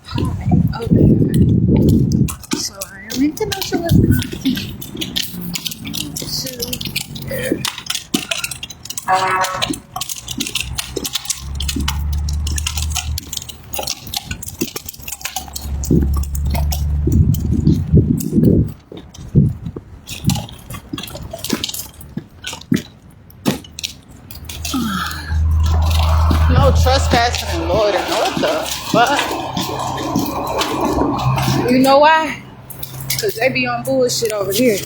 Hi. Okay. So I am in Kenosha, Wisconsin. No trespassing and loitering. What the fuck? You know why? Because they be on bullshit over here.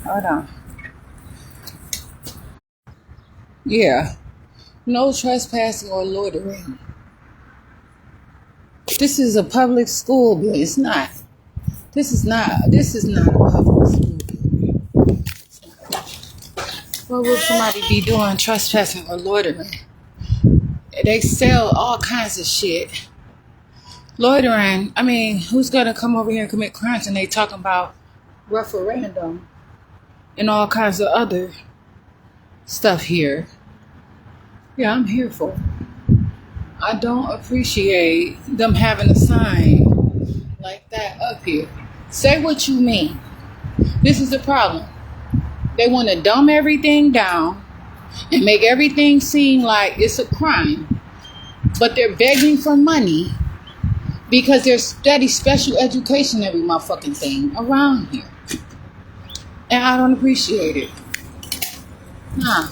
Hold on. Yeah. No trespassing or loitering. This is a public school building. It's not. This is not a public school building. What would somebody be doing trespassing or loitering? They sell all kinds of shit. Loitering, I mean, who's gonna come over here and commit crimes and they talking about referendum and all kinds of other stuff here? Yeah, I'm here for it. I don't appreciate them having a sign like that up here. Say what you mean. This is the problem. They want to dumb everything down and make everything seem like it's a crime, but they're begging for money because there's steady special education every motherfucking thing around here. And I don't appreciate it. Nah.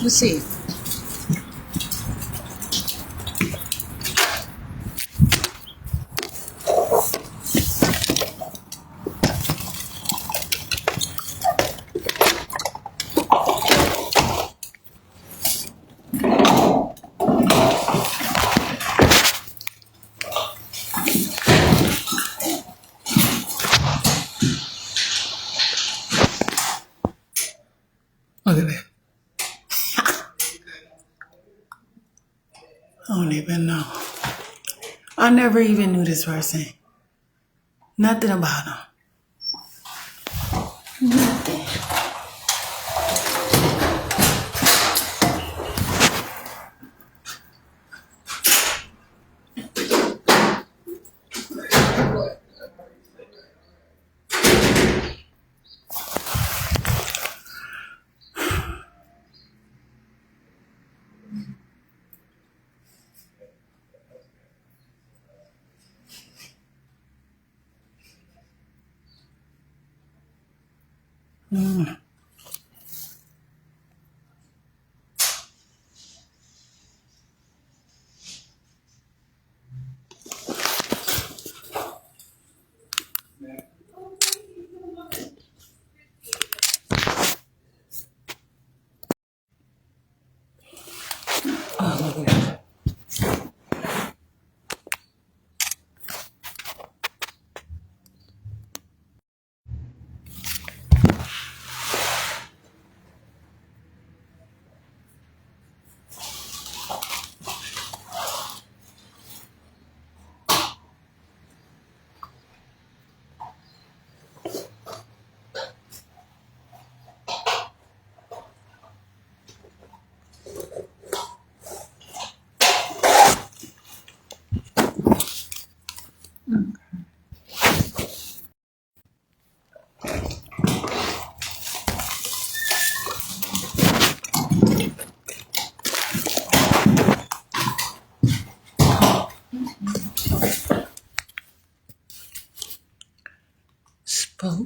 Let's see. Look at that. I don't even know. I never even knew this person. Nothing about him. Nothing. Oh, look at that.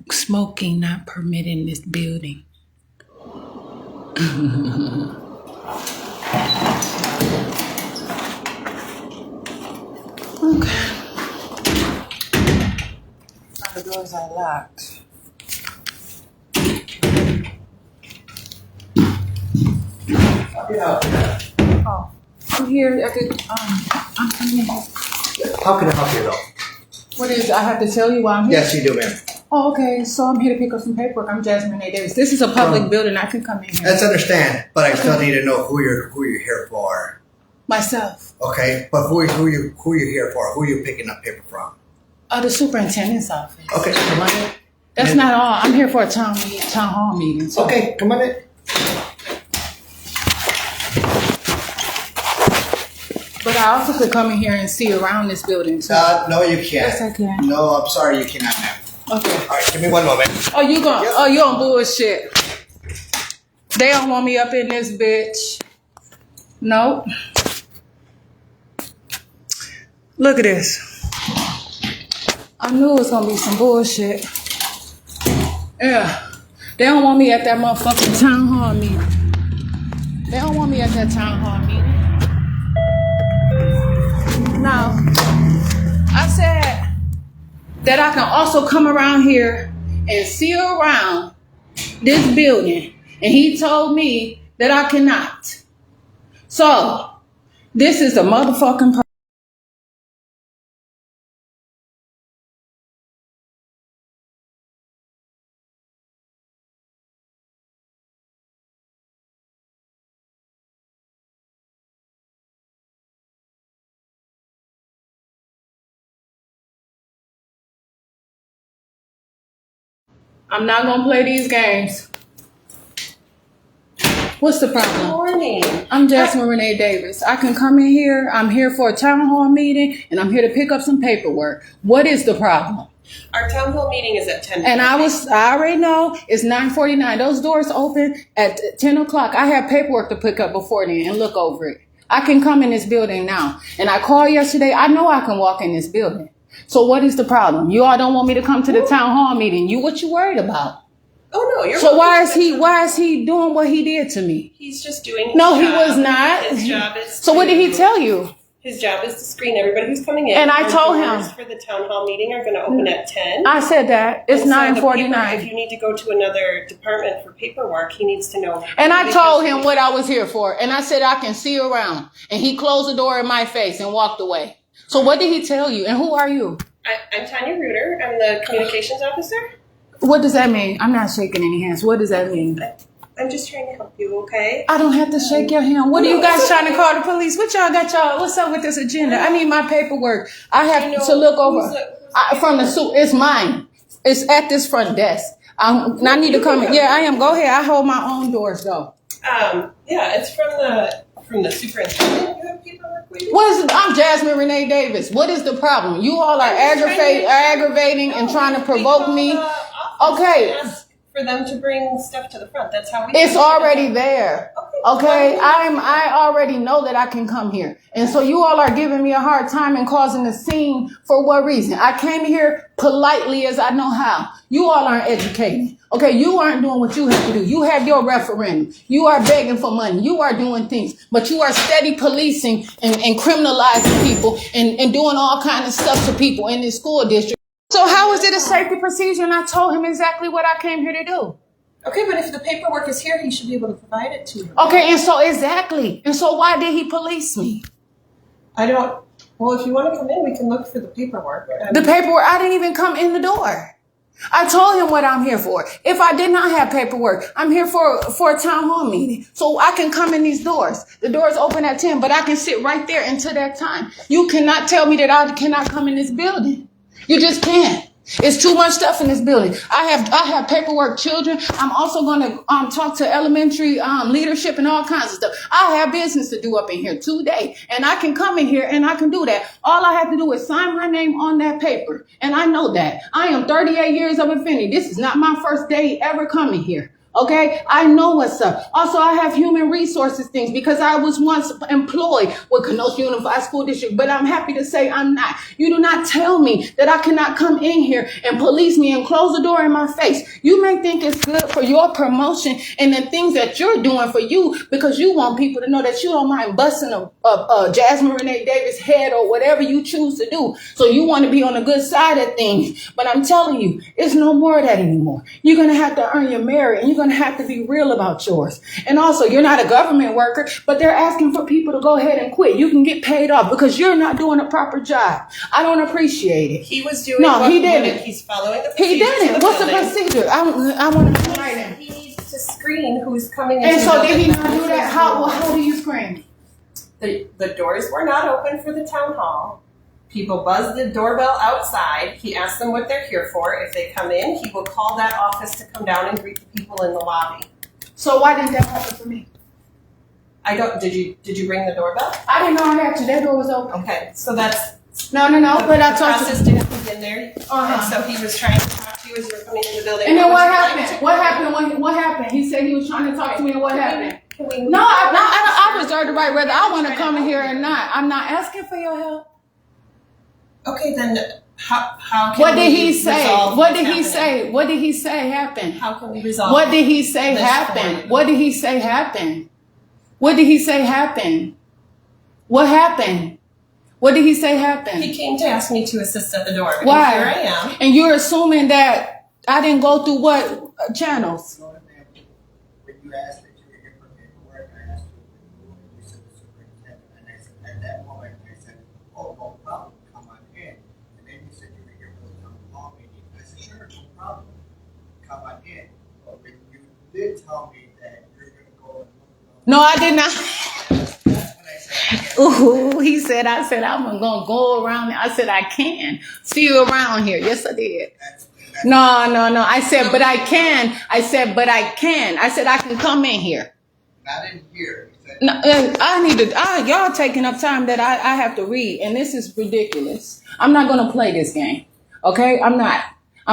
Smoking not permitted in this building. Okay. All the doors are locked. Yeah. Oh, I'm here. I'm coming in. How can I help you though? What is? I have to tell you why I'm here. Yes, you do, ma'am. Oh, okay. So I'm here to pick up some paperwork. I'm Jasmine A. Davis. This is a public building. I can come in here. Let's understand, but I still need to know who you're here for. Myself. Okay, but who you here for? Who are you picking up paper from? The superintendent's office. Okay, come on in. That's not all. I'm here for a town hall meeting. So. Okay, come on in. but I also could come in here and see around this building too. No, you can't. Yes, I can. No, I'm sorry, you cannot, ma'am. Okay. All right, give me one moment. Oh, you going? Yep. Oh, you on bullshit? They don't want me up in this bitch. Nope. Look at this. I knew it was gonna be some bullshit. Yeah. They don't want me at that motherfucking town hall meeting. They don't want me at that town hall meeting. Now, I said that I can also come around here and see around this building. And he told me that I cannot. So, this is a motherfucking I'm not gonna play these games. What's the problem? Good morning. I'm Jasmine Renee Davis. I can come in here. I'm here for a town hall meeting, and I'm here to pick up some paperwork. What is the problem? Our town hall meeting is at 10. And I already know it's 9:49. Those doors open at 10 o'clock. I have paperwork to pick up before then and look over it. I can come in this building now. And I called yesterday. I know I can walk in this building. So what is the problem? You all don't want me to come to the town hall meeting. What you worried about? Oh no, you're. So why is he doing what he did to me? He's just doing his No, job. he was not. His job is. So what did he tell you? His job is to screen everybody who's coming in. And I told him. Doors for the town hall meeting are going to open at 10. I said that. It's And so the paper- 9:49. If you need to go to another department for paperwork, he needs to know. And I told him what I was here for. And I said I can see around. And he closed the door in my face and walked away. So what did he tell you? And who are you? I'm Tanya Reuter. I'm the communications officer. What does that mean? I'm not shaking any hands. What does that mean? I'm just trying to help you, okay? I don't have to shake your hand. What are you guys trying to call the police? What y'all got y'all? What's up with this agenda? I need my paperwork. I have to look over. From the suit. It's mine. It's at this front desk. I need to come in. Yeah, I am. Go ahead. I hold my own doors though. Yeah, it's from the superintendent. You have paperwork with you? I'm Jasmine Renee Davis. What is the problem? You all are aggravating and trying to provoke me. Okay. Ask for them to bring stuff to the front. That's how we. It's already there. Okay. Okay. I already know that I can come here. And so you all are giving me a hard time and causing a scene for what reason? I came here politely as I know how. You all aren't educated. Okay, you aren't doing what you have to do. You have your referendum. You are begging for money. You are doing things, but you are steady policing and criminalizing people and doing all kinds of stuff to people in this school district. So how is it a safety procedure? And I told him exactly what I came here to do. Okay, but if the paperwork is here, he should be able to provide it to you. Okay, and so exactly. And so why did he police me? Well, if you want to come in, we can look for the paperwork. The paperwork, I didn't even come in the door. I told him what I'm here for. If I did not have paperwork, I'm here for a town hall meeting. So I can come in these doors. The doors open at 10, but I can sit right there until that time. You cannot tell me that I cannot come in this building. You just can't. It's too much stuff in this building. I have paperwork, children. I'm also going to talk to elementary leadership and all kinds of stuff. I have business to do up in here today, and I can come in here and I can do that. All I have to do is sign my name on that paper, and I know that. I am 38 years of Infinity. This is not my first day ever coming here. Okay, I know what's up. Also, I have human resources things because I was once employed with Kenosha Unified School District, but I'm happy to say I'm not. You do not tell me that I cannot come in here and police me and close the door in my face. You may think it's good for your promotion and the things that you're doing for you because you want people to know that you don't mind busting a Jasmine Renee Davis head or whatever you choose to do. So you want to be on the good side of things. But I'm telling you, it's no more of that anymore. You're going to have to earn your merit and you're going to have to be real about yours. And also, you're not a government worker, but they're asking for people to go ahead and quit. You can get paid off because you're not doing a proper job. I don't appreciate it. He was doing he didn't. He's following the He procedures didn't. of the What's the building. procedure? I want to write it. He needs to screen who's coming in. And so did he not do that? How do you screen? The doors were not open for the town hall. People buzz the doorbell outside. He asks them what they're here for. If they come in, he will call that office to come down and greet the people in the lobby. So why didn't that happen for me? I don't. Did you ring the doorbell? I didn't know I had to. That door was open. Okay, so that's No. But I the told process you. to get him in there. Uh-huh. And so he was trying to talk to you as you were coming in the building. And then what was your happened? plan? What happened? He said he was trying to talk to me, and what happened? Can we No, I reserve the right whether I want to come in here or not. I'm not asking for your help. Okay, then how can What did we he say? resolve What what's did he happening? say? What did he say happened? How can we resolve? What did he say this happened? point? What did he say happened? What did he say happened? What happened? What did he say happened? He came to ask me to assist at the door. Because Why? Here I am. And you're assuming that I didn't go through what channels? So, when you asked that you were here for paperwork, I asked you what you said the superintendent, and I said, at that moment, I said, oh, no problem, come on in. And then you said you were here for the town hall meeting. I said, sure, no problem, come on in. But when you did tell me that you're gonna go and look No, I did not. that's when I said, Ooh, he said, I said, I'm gonna go around. I said, I can see you around here. Yes, I did. that's No. I said, but I can. I said, but I can. I said, I can come in here. not in here. He said, No, I need to, y'all taking up time that I have to read, and this is ridiculous. I'm not gonna play this game. Okay? I'm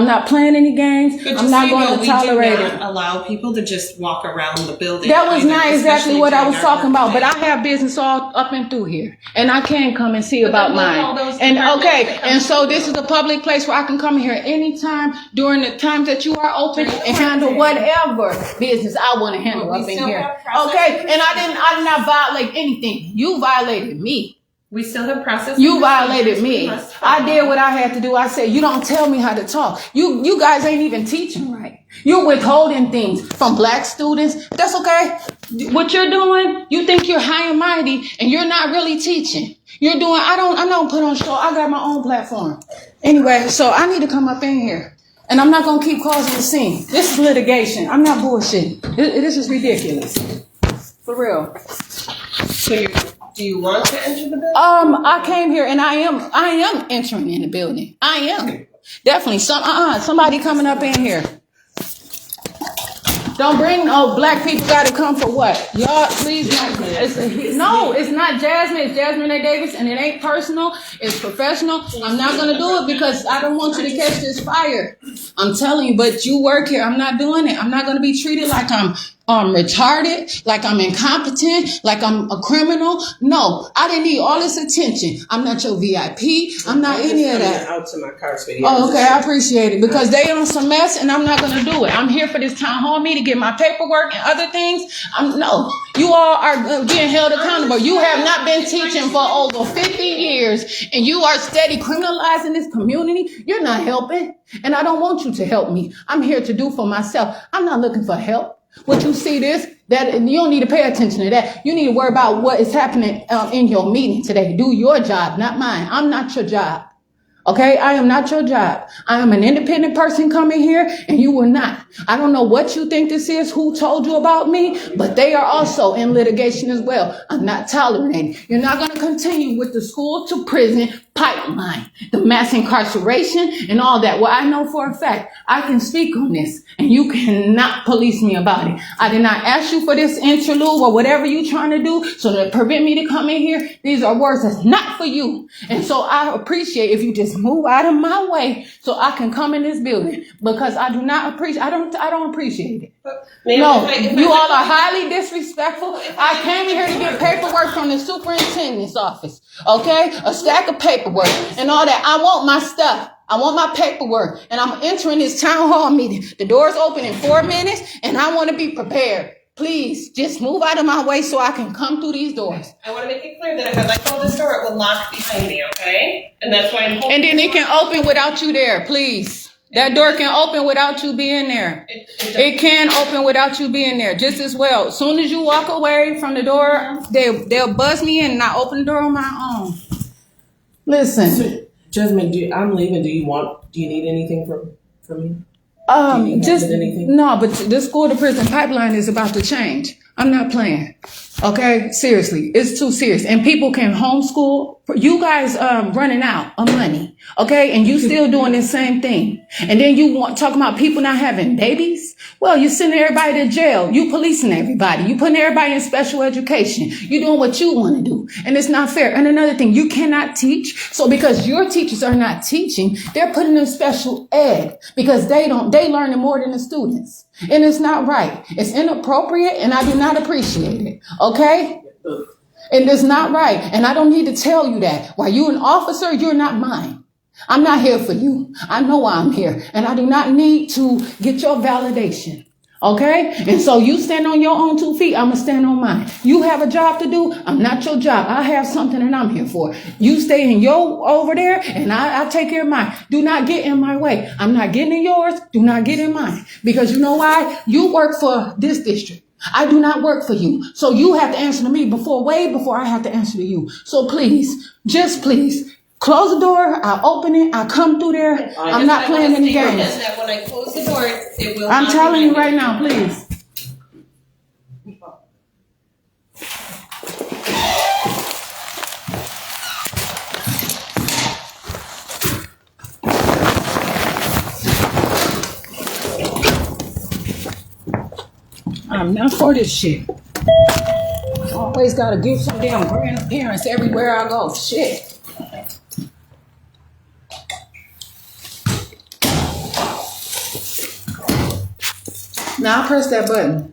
not playing any games. But just I'm not so you know, going to we tolerate do it. not allow people to just walk around the building. That was either, not exactly especially what I during was our talking about, but I workday. have business all up and through here, and I can come and see But about then we'll call mine. those And departments okay, that come and so to this you. is a public place where I can come here anytime during the times that you are open During the and handle workday. whatever business I want to handle But we up in still here. have process Okay, and and I did not violate anything. You violated me. We still have process. You and violated procedures we me. must follow. I did what I had to do. I said, you don't tell me how to talk. You guys ain't even teaching right. You're withholding things from black students. That's okay. What you're doing, you think you're high and mighty, and you're not really teaching. You're doing, I don't put on show. I got my own platform. Anyway, so I need to come up in here. And I'm not going to keep causing a scene. This is litigation. I'm not bullshitting. This is ridiculous. For real. So do you want to enter the building? I came here and I am entering in the building. I am. Definitely. Somebody coming up in here. Don't bring black people gotta come for what? Y'all please don't. It's not Jasmine, it's Jasmine A. Davis, and it ain't personal, it's professional. I'm not gonna do it because I don't want you to catch this fire. I'm telling you, but you work here. I'm not doing it. I'm not gonna be treated like I'm retarded, like I'm incompetent, like I'm a criminal. No, I didn't need all this attention. I'm not your VIP. I'm not any of that. Out to my car, sweetie. Oh, okay, I appreciate it because they on some mess and I'm not gonna do it. I'm here for this town hall meeting to get my paperwork and other things. No, you all are being held accountable. You have not been teaching for over 50 years and you are steady criminalizing this community. You're not helping, and I don't want you to help me. I'm here to do for myself. I'm not looking for help. What you see that you don't need to pay attention to that. You need to worry about what is happening in your meeting today. Do your job, not mine. I'm not your job. Okay, I am not your job. I am an independent person coming here, and you will not. I don't know what you think this is, who told you about me, but they are also in litigation as well. I'm not tolerating. You're not going to continue with the school to prison pipeline, the mass incarceration and all that. Well, I know for a fact I can speak on this, and you cannot police me about it. I did not ask you for this interlude or whatever you're trying to do, so to prevent me to come in here. These are words that's not for you. And so I appreciate if you just move out of my way so I can come in this building, because I do not appreciate, I don't appreciate it. No, you all are highly disrespectful. I came here to get paperwork from the superintendent's office, okay? A stack of paperwork and all that. I want my stuff. I want my paperwork, and I'm entering this town hall meeting. The door's open in 4 minutes, and I want to be prepared. Please, just move out of my way so I can come through these doors. I want to make it clear that if I let go of this door, it will lock behind me, okay? And that's why I'm holding And then it can open without you there, please. That door can open without you being there. It can open without you being there just as well. As soon as you walk away from the door, they'll buzz me in and I open the door on my own. Listen. Jasmine, I'm leaving. Do you need anything from me? Do you Just have anything? no, but the school to prison pipeline is about to change. I'm not playing. Okay, seriously, it's too serious. And people can homeschool. You guys running out of money, okay? And you still doing the same thing. And then you want talking about people not having babies? Well, you sending everybody to jail. You policing everybody. You putting everybody in special education. You doing what you want to do. And it's not fair. And another thing, you cannot teach. So because your teachers are not teaching, they're putting in special ed because they learning more than the students. And it's not right. It's inappropriate and I do not appreciate it. Okay? And it's not right. And I don't need to tell you that. While you're an officer, you're not mine. I'm not here for you. I know why I'm here. And I do not need to get your validation. Okay? And so you stand on your own 2 feet. I'm going to stand on mine. You have a job to do. I'm not your job. I have something that I'm here for. You stay in your over there and I take care of mine. Do not get in my way. I'm not getting in yours. Do not get in mine. Because you know why? You work for this district. I do not work for you. So you have to answer to me way before I have to answer to you. So please, just please, close the door. I'll open it. I'll come through there. I'm not playing any games. That when I close the door, it will. I'm telling you right now, please. I'm not for this shit. I always gotta give some damn grand appearance everywhere I go. Shit. Now I press that button.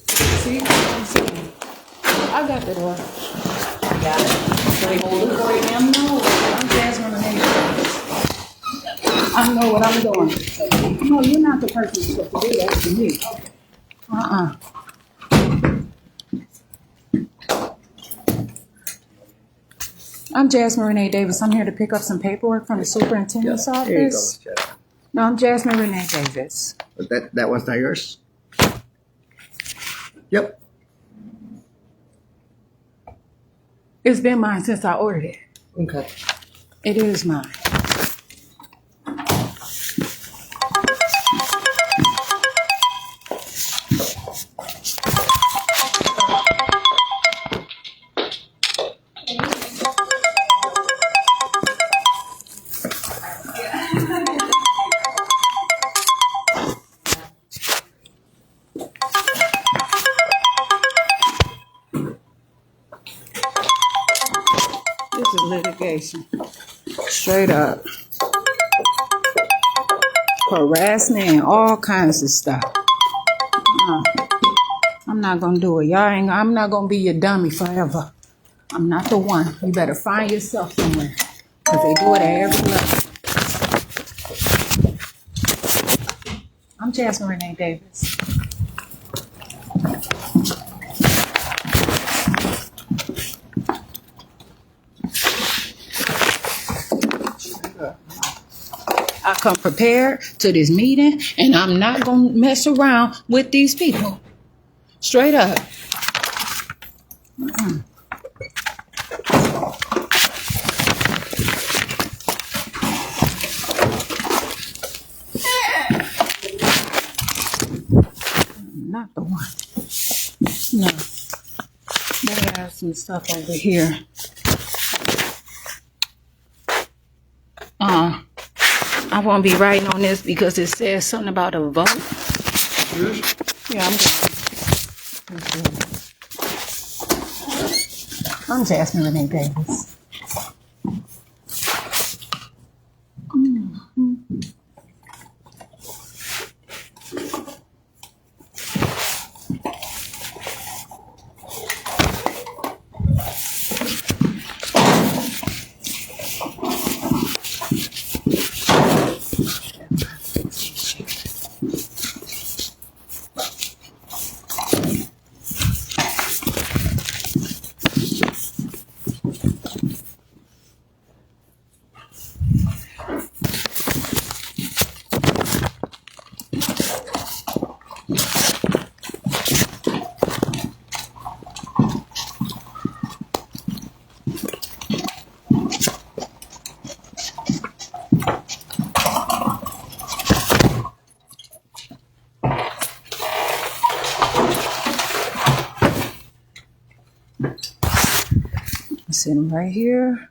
See? I got the door. I got it. Can we hold it for you, ma'am? No, I'm Jasmine Renee. I know what I'm doing. No, you're not the person who's supposed to do that to me. I'm Jasmine Renee Davis. I'm here to pick up some paperwork from the superintendent's office. Here you go, Jeff. No, I'm Jasmine Renee Davis. But that one's not yours? Yep. It's been mine since I ordered it. Okay. It is mine. This is litigation. Straight up. Harassment and all kinds of stuff. I'm not gonna do it. I'm not gonna be your dummy forever. I'm not the one. You better find yourself somewhere. Because they do it at every level. I'm Jasmine Renee Davis. I come prepared to this meeting, and I'm not going to mess around with these people. Straight up. Not the one. No. They have some stuff over here. I won't be writing on this because it says something about a vote. Yeah, I'm Jasmine Renee Davis. sitting right here.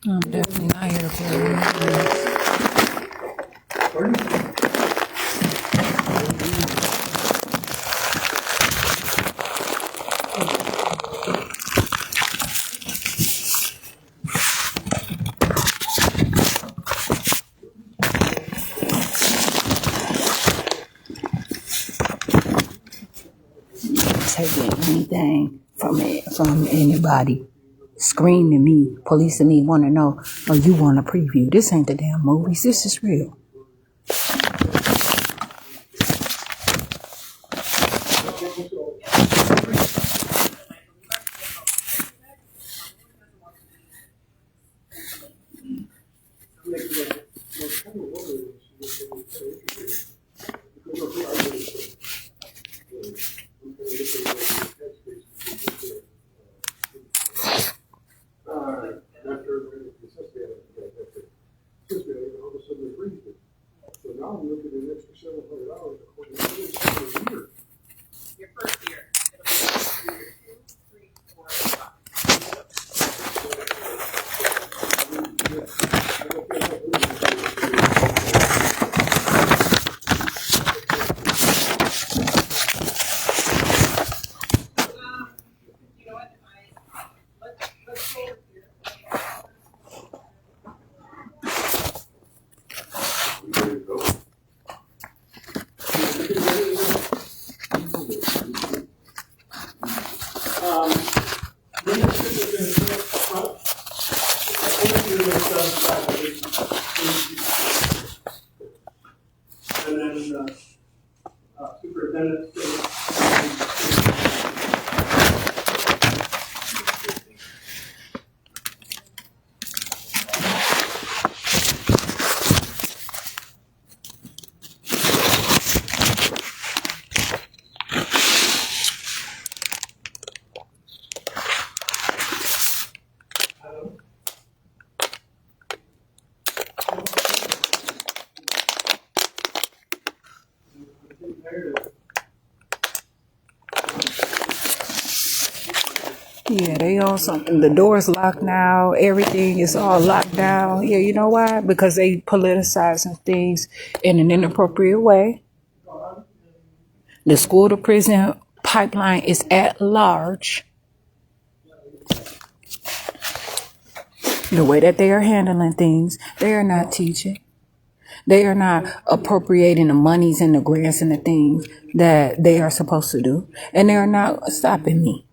I'm definitely not here to play with taking anything from anybody. Screaming me, policing me, want to know, oh, you want a preview. This ain't the damn movies. This is real. Yeah, they on something. The door's locked now. Everything is all locked down. Yeah, you know why? Because they politicizing things in an inappropriate way. The school to prison pipeline is at large. The way that they are handling things, they are not teaching. They are not appropriating the monies and the grants and the things that they are supposed to do. And they're not stopping me.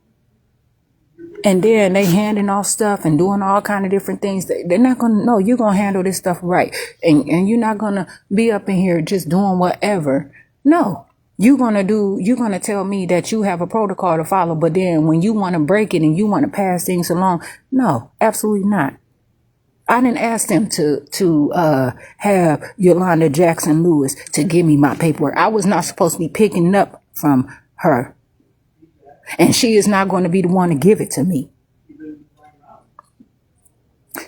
And then they handing off stuff and doing all kind of different things. They're not going to know you're going to handle this stuff right. And you're not going to be up in here just doing whatever. No, you're going to tell me that you have a protocol to follow. But then when you want to break it and you want to pass things along, no, absolutely not. I didn't ask them to have Yolanda Jackson Lewis to give me my paperwork. I was not supposed to be picking up from her. And she is not going to be the one to give it to me.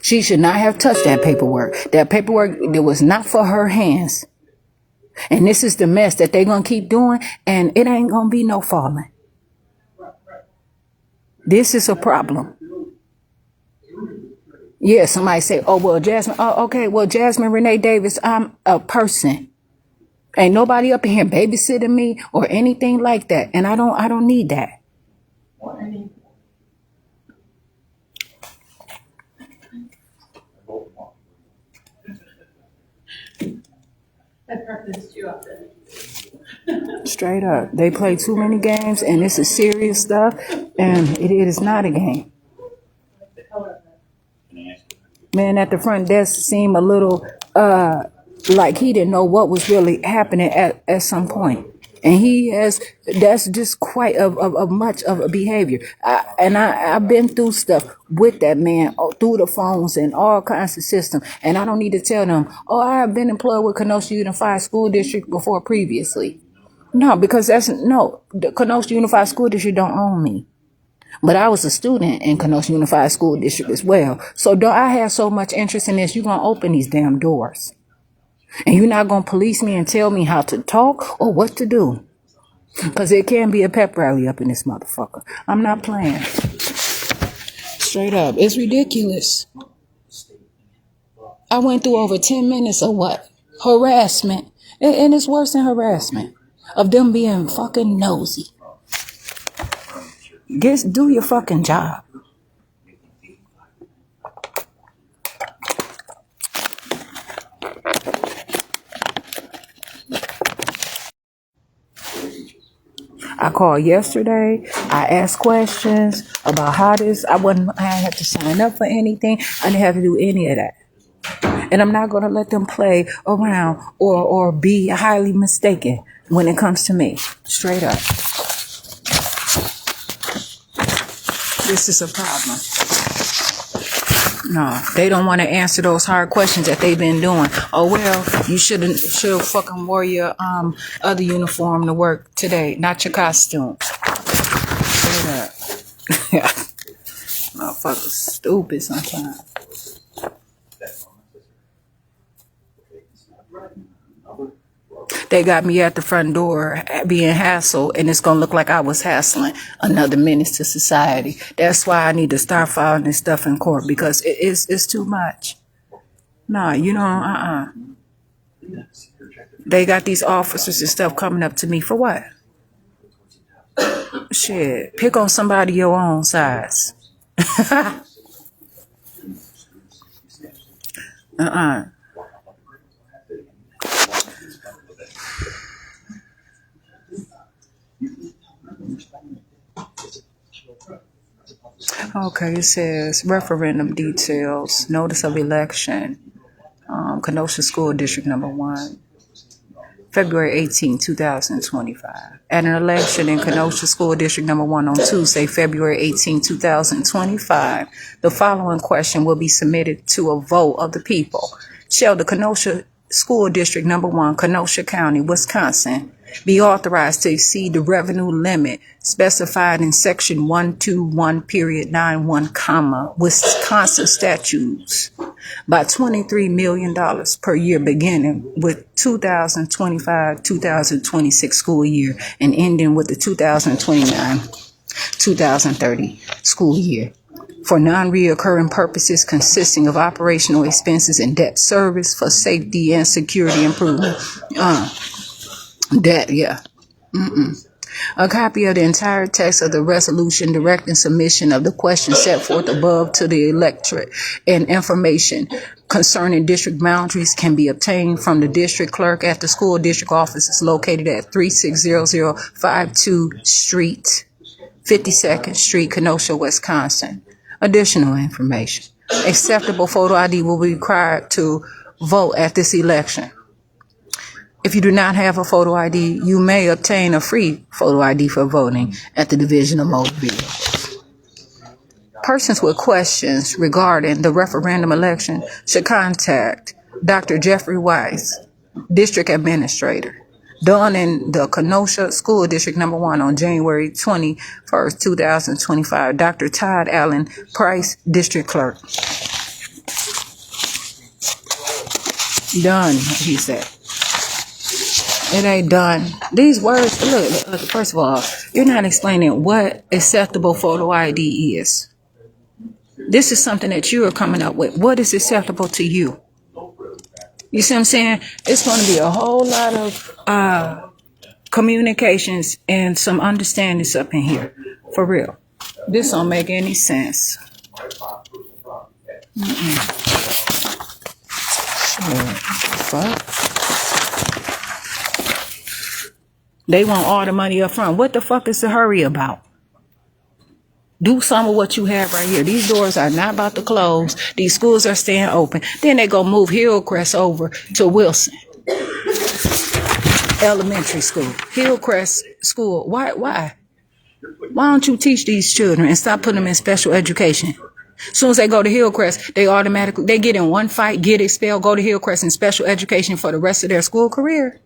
She should not have touched that paperwork. That paperwork, it was not for her hands. And this is the mess that they're going to keep doing. And it ain't going to be no falling. This is a problem. Yeah, somebody say, oh, well, Jasmine. Oh, okay. Well, Jasmine Renee Davis, I'm a person. Ain't nobody up in here babysitting me or anything like that. And I don't need that. Straight up. They play too many games and this is serious stuff and it is not a game. Man at the front desk seemed a little like he didn't know what was really happening at some point. And that's just quite of much of a behavior. I've been through stuff with that man through the phones and all kinds of systems. And I don't need to tell them, oh, I've been employed with Kenosha Unified School District before previously. No, because the Kenosha Unified School District don't own me. But I was a student in Kenosha Unified School District as well. So I have so much interest in this, you're going to open these damn doors. And you're not going to police me and tell me how to talk or what to do. Because there can be a pep rally up in this motherfucker. I'm not playing. Straight up. It's ridiculous. I went through over 10 minutes of what? Harassment. And it's worse than harassment. Of them being fucking nosy. Do your fucking job. I called yesterday. I asked questions about how this. I didn't have to sign up for anything. I didn't have to do any of that. And I'm not going to let them play around or be highly mistaken when it comes to me. Straight up. This is a problem. No, they don't want to answer those hard questions that they've been doing. Oh, well, you should fucking wore your other uniform to work today, not your costume. Straight up. Motherfuckers stupid sometimes. They got me at the front door being hassled, and it's going to look like I was hassling another menace to society. That's why I need to start filing this stuff in court, because it's too much. Nah, They got these officers and stuff coming up to me for what? Shit, pick on somebody your own size. Okay, it says referendum details, notice of election, Kenosha School District number 1, February 18, 2025. At an election in Kenosha School District number 1 on Tuesday, February 18, 2025, the following question will be submitted to a vote of the people. Shall the Kenosha School District number 1, Kenosha County, Wisconsin, be authorized to exceed the revenue limit specified in section 121.91, Wisconsin statutes by $23 million per year, beginning with 2025-2026 school year and ending with the 2029-2030 school year, for non-reoccurring purposes consisting of operational expenses and debt service for safety and security improvement. A copy of the entire text of the resolution directing submission of the question set forth above to the electorate and information concerning district boundaries can be obtained from the district clerk at the school district offices located at 360052 Street, 52nd Street, Kenosha, Wisconsin. Additional information. Acceptable photo ID will be required to vote at this election. If you do not have a photo ID, you may obtain a free photo ID for voting at the Division of Motor Vehicles. Persons with questions regarding the referendum election should contact Dr. Jeffrey Weiss, District Administrator, done in the Kenosha School District Number 1 on January 21st, 2025. Dr. Todd Allen Price, District Clerk. Done, he said. It ain't done. These words, look, first of all, you're not explaining what acceptable photo ID is. This is something that you are coming up with. What is acceptable to you? You see what I'm saying? It's going to be a whole lot of communications and some understandings up in here. For real. This don't make any sense. Fuck. They want all the money up front. What the fuck is the hurry about? Do some of what you have right here. These doors are not about to close. These schools are staying open. Then they go move Hillcrest over to Wilson Elementary School. Hillcrest School. Why? Why don't you teach these children and stop putting them in special education? As soon as they go to Hillcrest, they get in one fight, get expelled, go to Hillcrest in special education for the rest of their school career.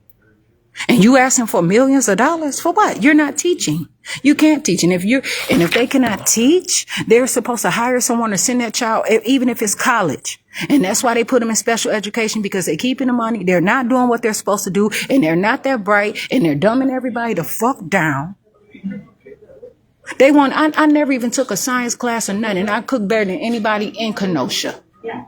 And you asking for millions of dollars for what? You're not teaching. You can't teach. And if they cannot teach, they're supposed to hire someone to send that child, even if it's college. And that's why they put them in special education, because they're keeping the money. They're not doing what they're supposed to do. And they're not that bright. And they're dumbing everybody the fuck down. I never even took a science class or nothing. I cook better than anybody in Kenosha. Yeah.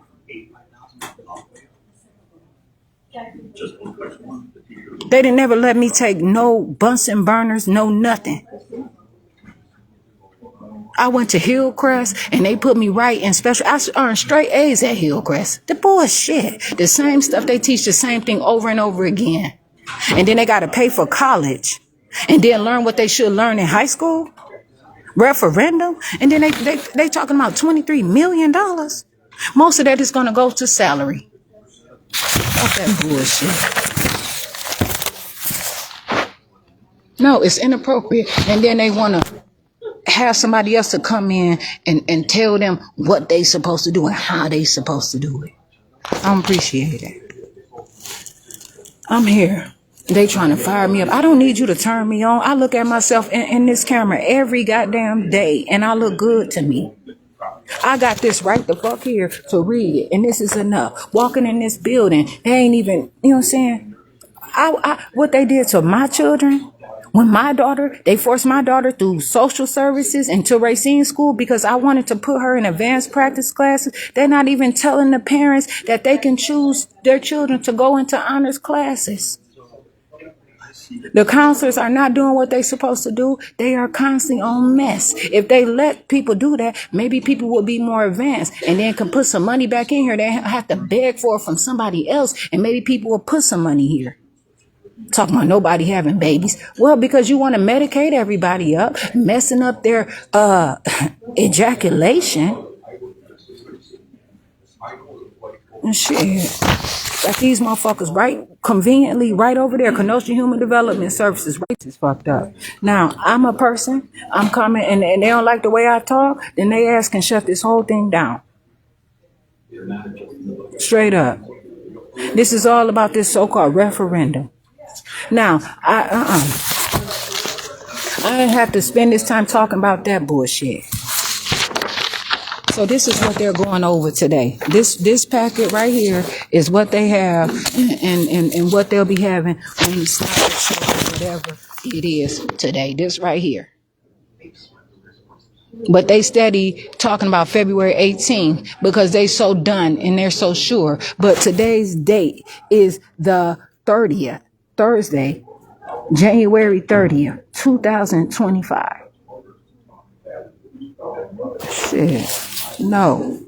They didn't never let me take no Bunsen burners, no nothing. I went to Hillcrest and they put me right in special. I earned straight A's at Hillcrest. The bullshit. The same stuff they teach, the same thing over and over again. And then they got to pay for college and then learn what they should learn in high school. Referendum. And then they talking about $23 million. Most of that is going to go to salary. Fuck that bullshit. No, it's inappropriate. And then they want to have somebody else to come in and tell them what they supposed to do and how they supposed to do it. I don't appreciate it. I'm here. They trying to fire me up. I don't need you to turn me on. I look at myself in this camera every goddamn day and I look good to me. I got this right the fuck here to read it, and this is enough. Walking in this building, they ain't even, you know what I'm saying? What they did to my children, when they forced my daughter through social services into Racine School because I wanted to put her in advanced practice classes. They're not even telling the parents that they can choose their children to go into honors classes. The counselors are not doing what they're supposed to do. They are constantly on mess. If they let people do that, maybe people will be more advanced and then can put some money back in here. They have to beg for it from somebody else, and maybe people will put some money here. Talking about nobody having babies. Well, because you want to medicate everybody up, messing up their ejaculation. And shit. Like these motherfuckers conveniently right over there, Kenosha Human Development Services. Race is fucked up. Now, I'm a person, I'm coming, and they don't like the way I talk, then they ask and shut this whole thing down. Straight up. This is all about this so-called referendum. Now, I didn't have to spend this time talking about that bullshit. So this is what they're going over today. This packet right here is what they have and what they'll be having on the slideshow or whatever it is today. This right here. But they steady talking about February 18th because they so done and they're so sure. But today's date is the 30th, Thursday, January 30th, 2025. Shit. No.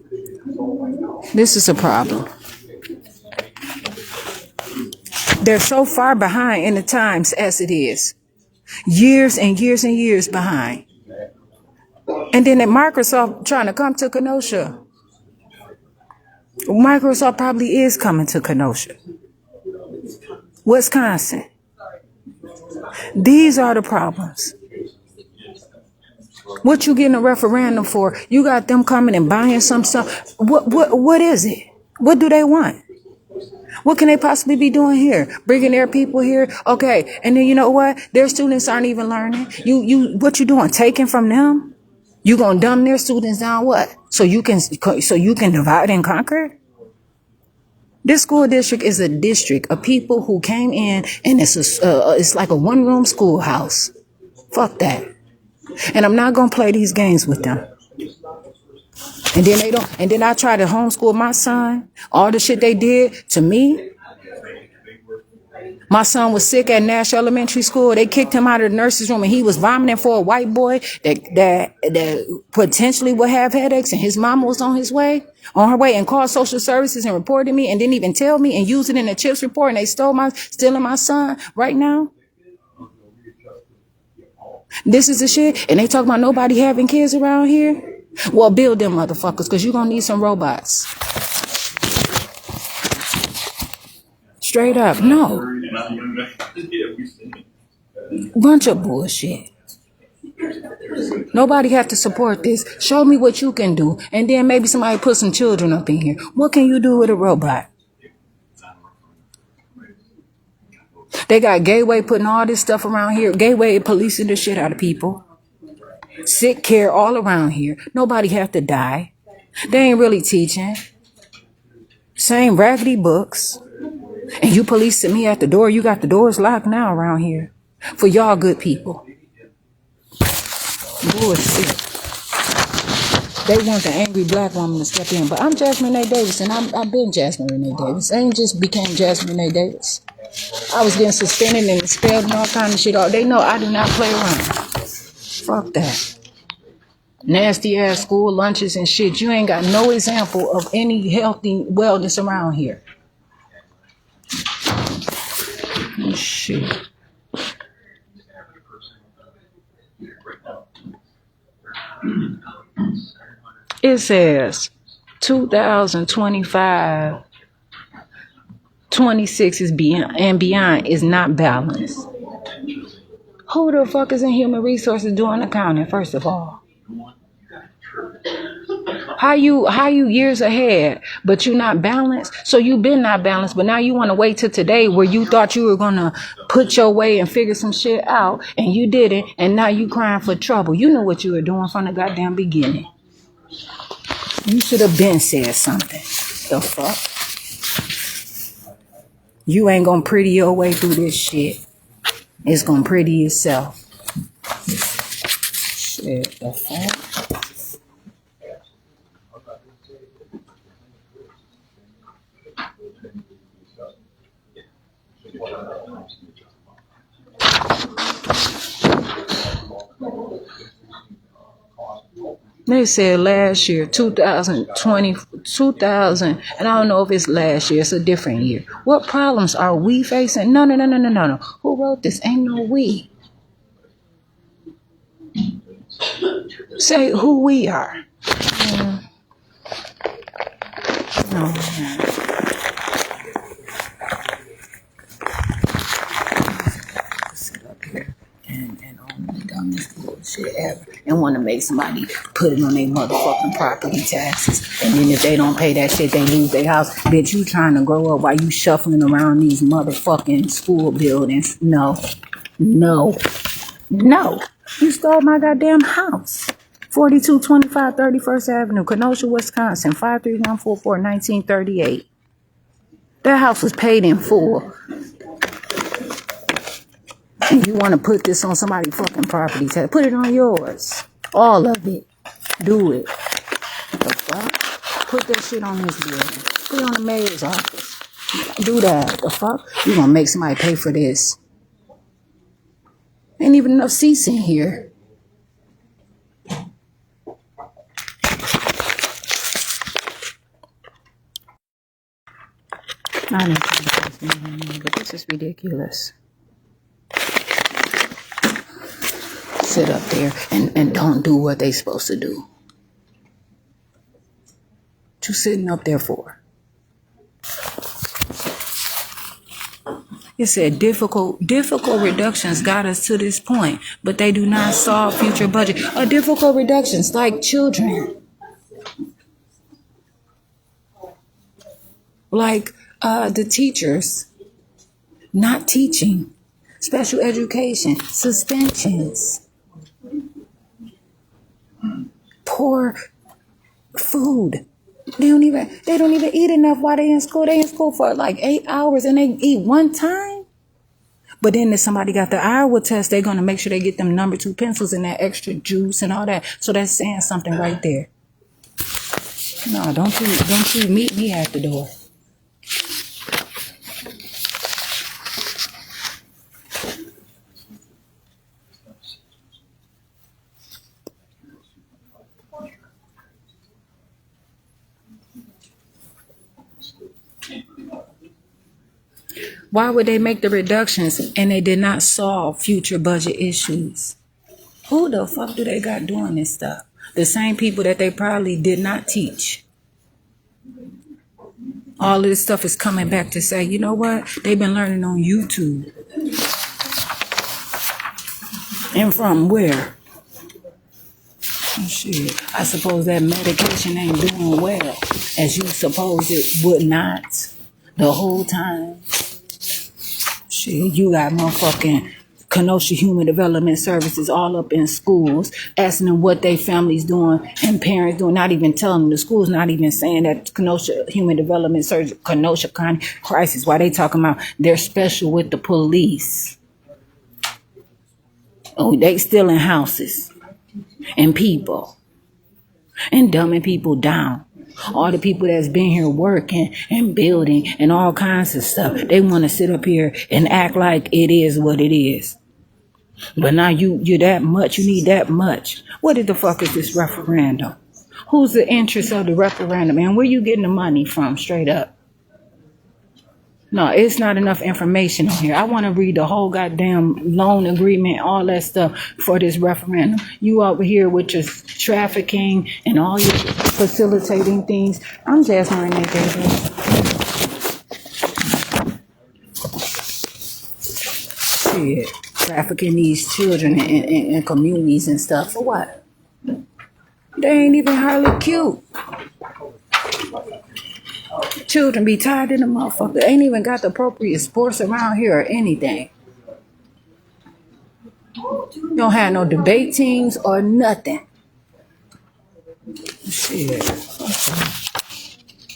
This is a problem. They're so far behind in the times as it is. Years and years and years behind. And then at Microsoft trying to come to Kenosha. Microsoft probably is coming to Kenosha. Wisconsin. These are the problems. What you getting a referendum for? You got them coming and buying some stuff. What is it? What do they want? What can they possibly be doing here? Bringing their people here? Okay. And then you know what? Their students aren't even learning. What you doing? Taking from them? You gonna dumb their students down what? So you can divide and conquer? This school district is a district of people who came in, and it's like a one-room schoolhouse. Fuck that. And I'm not gonna play these games with them. And then they don't. And then I try to homeschool my son. All the shit they did to me. My son was sick at Nash Elementary School. They kicked him out of the nurse's room, and he was vomiting for a white boy that potentially would have headaches. And his mama was on her way, and called social services and reported me, and didn't even tell me, and used it in the CHIPS report. And they stealing my son right now. This is the shit. And they talk about nobody having kids around here. Well, build them motherfuckers, because you're going to need some robots. Straight up, no. Bunch of bullshit. Nobody have to support this. Show me what you can do. And then maybe somebody put some children up in here. What can you do with a robot? They got Gateway putting all this stuff around here. Gateway policing the shit out of people. Sick care all around here. Nobody have to die. They ain't really teaching. Same raggedy books. And you policing me at the door. You got the doors locked now around here. For y'all good people. Bullshit. They want the angry black woman to step in. But I'm Jasmine Renee Davis, and I've been Jasmine Renee Davis. I ain't just became Jasmine Renee Davis. I was getting suspended and expelled and all kind of shit. They know I do not play around. Fuck that. Nasty ass school lunches and shit. You ain't got no example of any healthy wellness around here. Shit. It says 2025, 26 is beyond and beyond is not balanced. Who the fuck is in human resources doing accounting, first of all? How you years ahead, but you not balanced? So you been not balanced, but now you want to wait till today where you thought you were going to put your way and figure some shit out, and you didn't, and now you crying for trouble. You knew what you were doing from the goddamn beginning. You should have been said something. The fuck? You ain't gonna pretty your way through this shit. It's gonna pretty itself. Shit, the fuck? They said last year, 2020, and I don't know if it's last year, it's a different year. What problems are we facing? No. Who wrote this? Ain't no we. Say who we are. No. Sit up here and on the dumbest bullshit ever. And want to make somebody put it on their motherfucking property taxes. And then if they don't pay that shit, they lose their house. Bitch, you trying to grow up while you shuffling around these motherfucking school buildings. No. You stole my goddamn house. 4225 31st Avenue, Kenosha, Wisconsin, 53144, 1938. That house was paid in full. And you want to put this on somebody's fucking property tax. Put it on yours. All of it. Do it. The fuck? Put that shit on this building. Put it on the mayor's office. Do that. The fuck? You gonna make somebody pay for this. Ain't even enough seats in here. I didn't think this was but this is ridiculous. Sit up there and don't do what they supposed to do. What you sitting up there for? It said difficult reductions got us to this point, but they do not solve future budget. Difficult reductions like children, like the teachers not teaching, special education, suspensions, poor food. They don't even eat enough while they in school. They in school for like 8 hours and they eat one time. But then if somebody got the Iowa test, they're gonna make sure they get them number 2 pencils and that extra juice and all that. So that's saying something right there. No, don't you meet me at the door. Why would they make the reductions and they did not solve future budget issues? Who the fuck do they got doing this stuff? The same people that they probably did not teach. All of this stuff is coming back to say, you know what? They've been learning on YouTube. And from where? Oh, shit. I suppose that medication ain't doing well as you suppose it would not the whole time. Shit, you got motherfucking Kenosha Human Development Services all up in schools, asking them what they families doing and parents doing, not even telling them. The school's not even saying that Kenosha Human Development Services, Kenosha County Crisis. Why they talking about they're special with the police? Oh, they still in houses and people and dumbing people down. All the people that's been here working and building and all kinds of stuff, they want to sit up here and act like it is what it is. But now you're that much, you need that much. What the fuck is this referendum? Who's the interest of the referendum? And where you getting the money from, straight up? No, it's not enough information on here. I want to read the whole goddamn loan agreement, all that stuff for this referendum. You over here with your trafficking and all your facilitating things. I'm Jasmine Davis. Shit, trafficking these children in communities and stuff. For what? They ain't even hardly cute. Children be tired in the motherfucker. Ain't even got the appropriate sports around here or anything. You don't have no debate teams or nothing. Shit.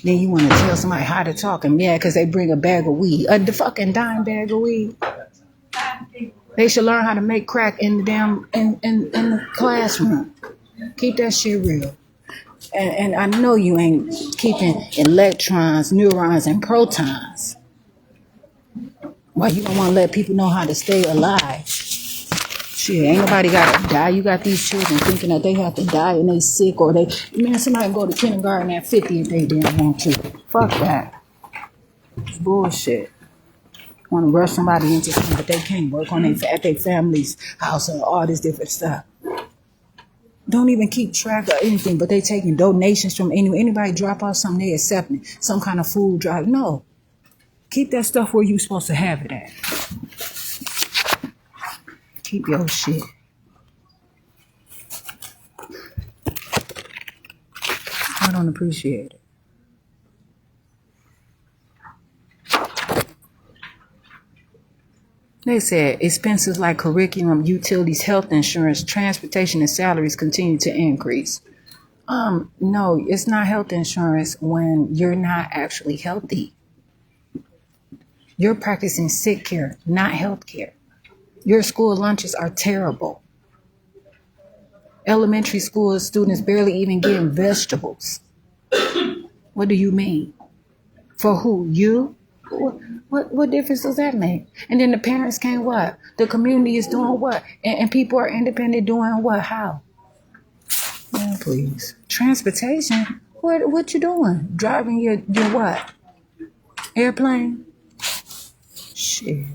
Then you want to tell somebody how to talk and yeah, because they bring a bag of weed. The fucking dime bag of weed. They should learn how to make crack in the damn in the classroom. Keep that shit real. And I know you ain't keeping electrons, neurons, and protons. Why you don't want to let people know how to stay alive? Shit, ain't nobody got to die. You got these children thinking that they have to die and they sick or they... Man, somebody can go to kindergarten at 50 if they didn't want to. Fuck that. It's bullshit. Want to rush somebody into something, but they can't work on at their family's house and all this different stuff. Don't even keep track of anything, but they taking donations from anybody drop off something, they accepting some kind of food drive. No. Keep that stuff where you supposed to have it at. Keep your shit. I don't appreciate it. They said expenses like curriculum, utilities, health insurance, transportation, and salaries continue to increase. No, it's not health insurance when you're not actually healthy. You're practicing sick care, not health care. Your school lunches are terrible. Elementary school students barely even getting vegetables. What do you mean? For who? You? What difference does that make? And then the parents can't what? The community is doing what? And people are independent doing what? How? Man, please. Transportation? What you doing? Driving your what? Airplane? Shit.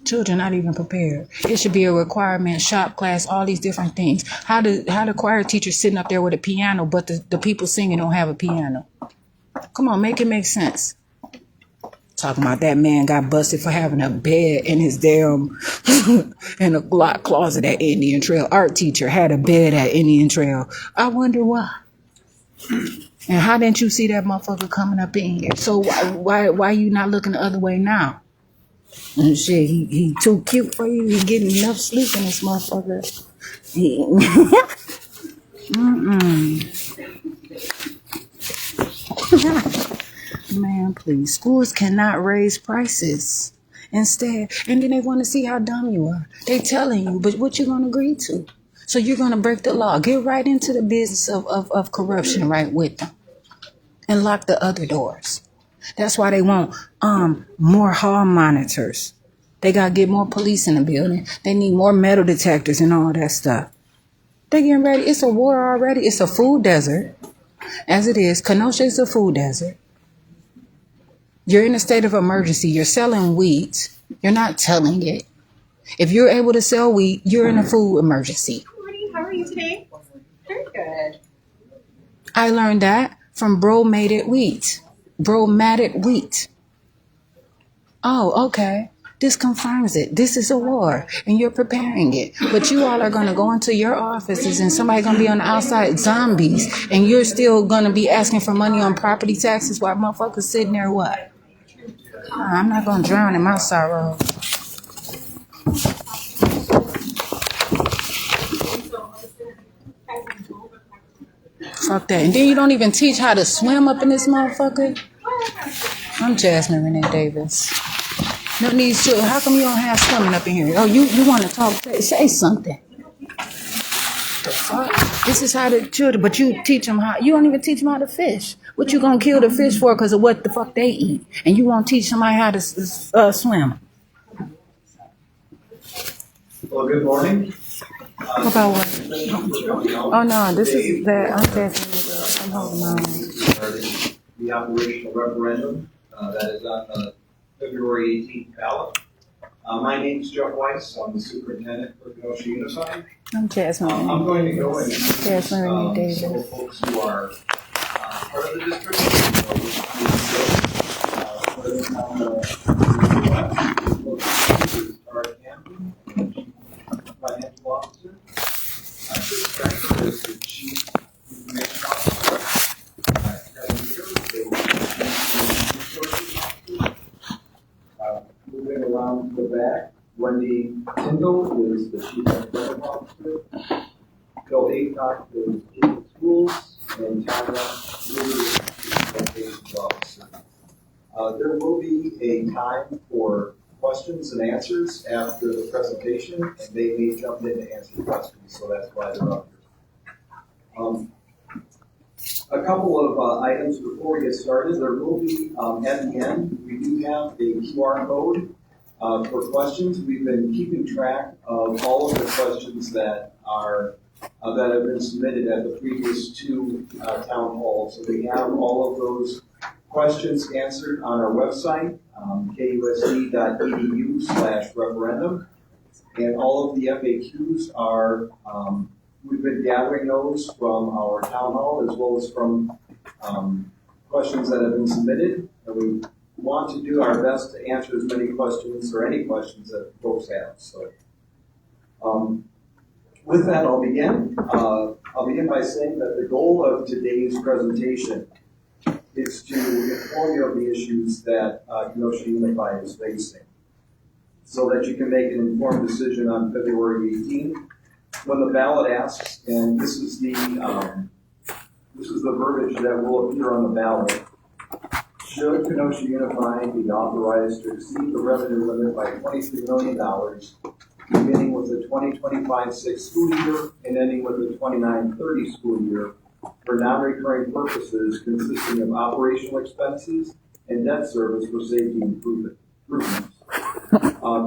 Children not even prepared. It should be a requirement, shop class, all these different things. How the choir teacher sitting up there with a piano, but the people singing don't have a piano? Come on, make it make sense. Talking about that man got busted for having a bed in his damn in a locked closet at Indian Trail. Art teacher had a bed at Indian Trail. I wonder why. And how didn't you see that motherfucker coming up in here? So why you not looking the other way now? And shit, he too cute for you. He getting enough sleep in this motherfucker. Man, please. Schools cannot raise prices. Instead, and then they want to see how dumb you are. They telling you, but what you gonna agree to? So you're gonna break the law. Get right into the business of corruption right with them. And lock the other doors. That's why they want more hall monitors. They gotta get more police in the building. They need more metal detectors and all that stuff. They getting ready. It's a war already. It's a food desert. As it is, Kenosha is a food desert. You're in a state of emergency. You're selling wheat. You're not telling it. If you're able to sell wheat, you're in a food emergency. Good morning. How are you today? Very good. I learned that from bromated wheat. Bromated wheat. Oh, okay. This confirms it. This is a war, and you're preparing it. But you all are going to go into your offices, and somebody's going to be on the outside, zombies, and you're still going to be asking for money on property taxes while motherfuckers sitting there what? I'm not going to drown in my sorrow. Fuck that. And then you don't even teach how to swim up in this motherfucker? I'm Jasmine Renee Davis. No needs to. How come you don't have swimming up in here? Oh, you want to talk? Say something. The fuck? This is how the children, but you teach them how. You don't even teach them how to fish. What you gonna kill the fish for? Because of what the fuck they eat, and you won't teach somebody how to swim. Well, good morning. About what? Oh no, this is that. I'm testing. I'm holding on. The operational referendum that is on the February 18th ballot. My name is Jeff Weiss. I'm the superintendent for Kenosha Unified. I'm Jasmine. I'm going to go and Jasmine Renee some Davis. folks who are part of the district. Financial officer. Chris Franklin is the chief information officer. Moving around to the back, Wendy Tyndall is the chief executive officer. Bill Aycock is chief of schools, and Tanya Luger is chief communications officer. There will be a time for questions and answers after the presentation, and they may jump in to answer questions, so that's why they're up here. A couple of items before we get started. There will be, at the end, we do have a QR code for questions. We've been keeping track of all of the questions that are that have been submitted at the previous two town halls. So we have all of those questions answered on our website, kusd.edu/referendum. And all of the FAQs are, we've been gathering those from our town hall as well as from questions that have been submitted. And we want to do our best to answer as many questions or any questions that folks have. So with that, I'll begin. I'll begin by saying that the goal of today's presentation is to inform you of the issues that Kenosha Unified is facing so that you can make an informed decision on February 18th when the ballot asks, and this is the verbiage that will appear on the ballot. Should Kenosha Unified be authorized to exceed the revenue limit by $23 million, beginning with the 2025-6 school year and ending with the 29-30 school year, for non-recurring purposes consisting of operational expenses, and debt service for safety improvements.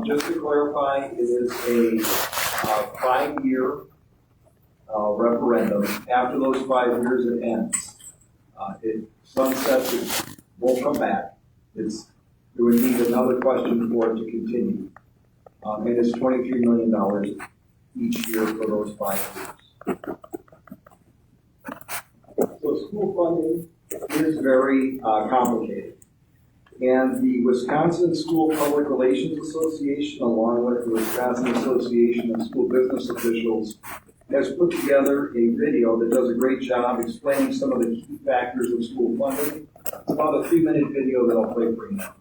Just to clarify, it is a 5-year referendum. After those 5 years, it ends. It sunsets, it won't come back. It would need another question for it to continue. And it's $23 million each year for those 5 years. So school funding is very complicated. And the Wisconsin School Public Relations Association, along with the Wisconsin Association of School Business Officials, has put together a video that does a great job explaining some of the key factors of school funding. It's about a 3-minute video that I'll play for you now.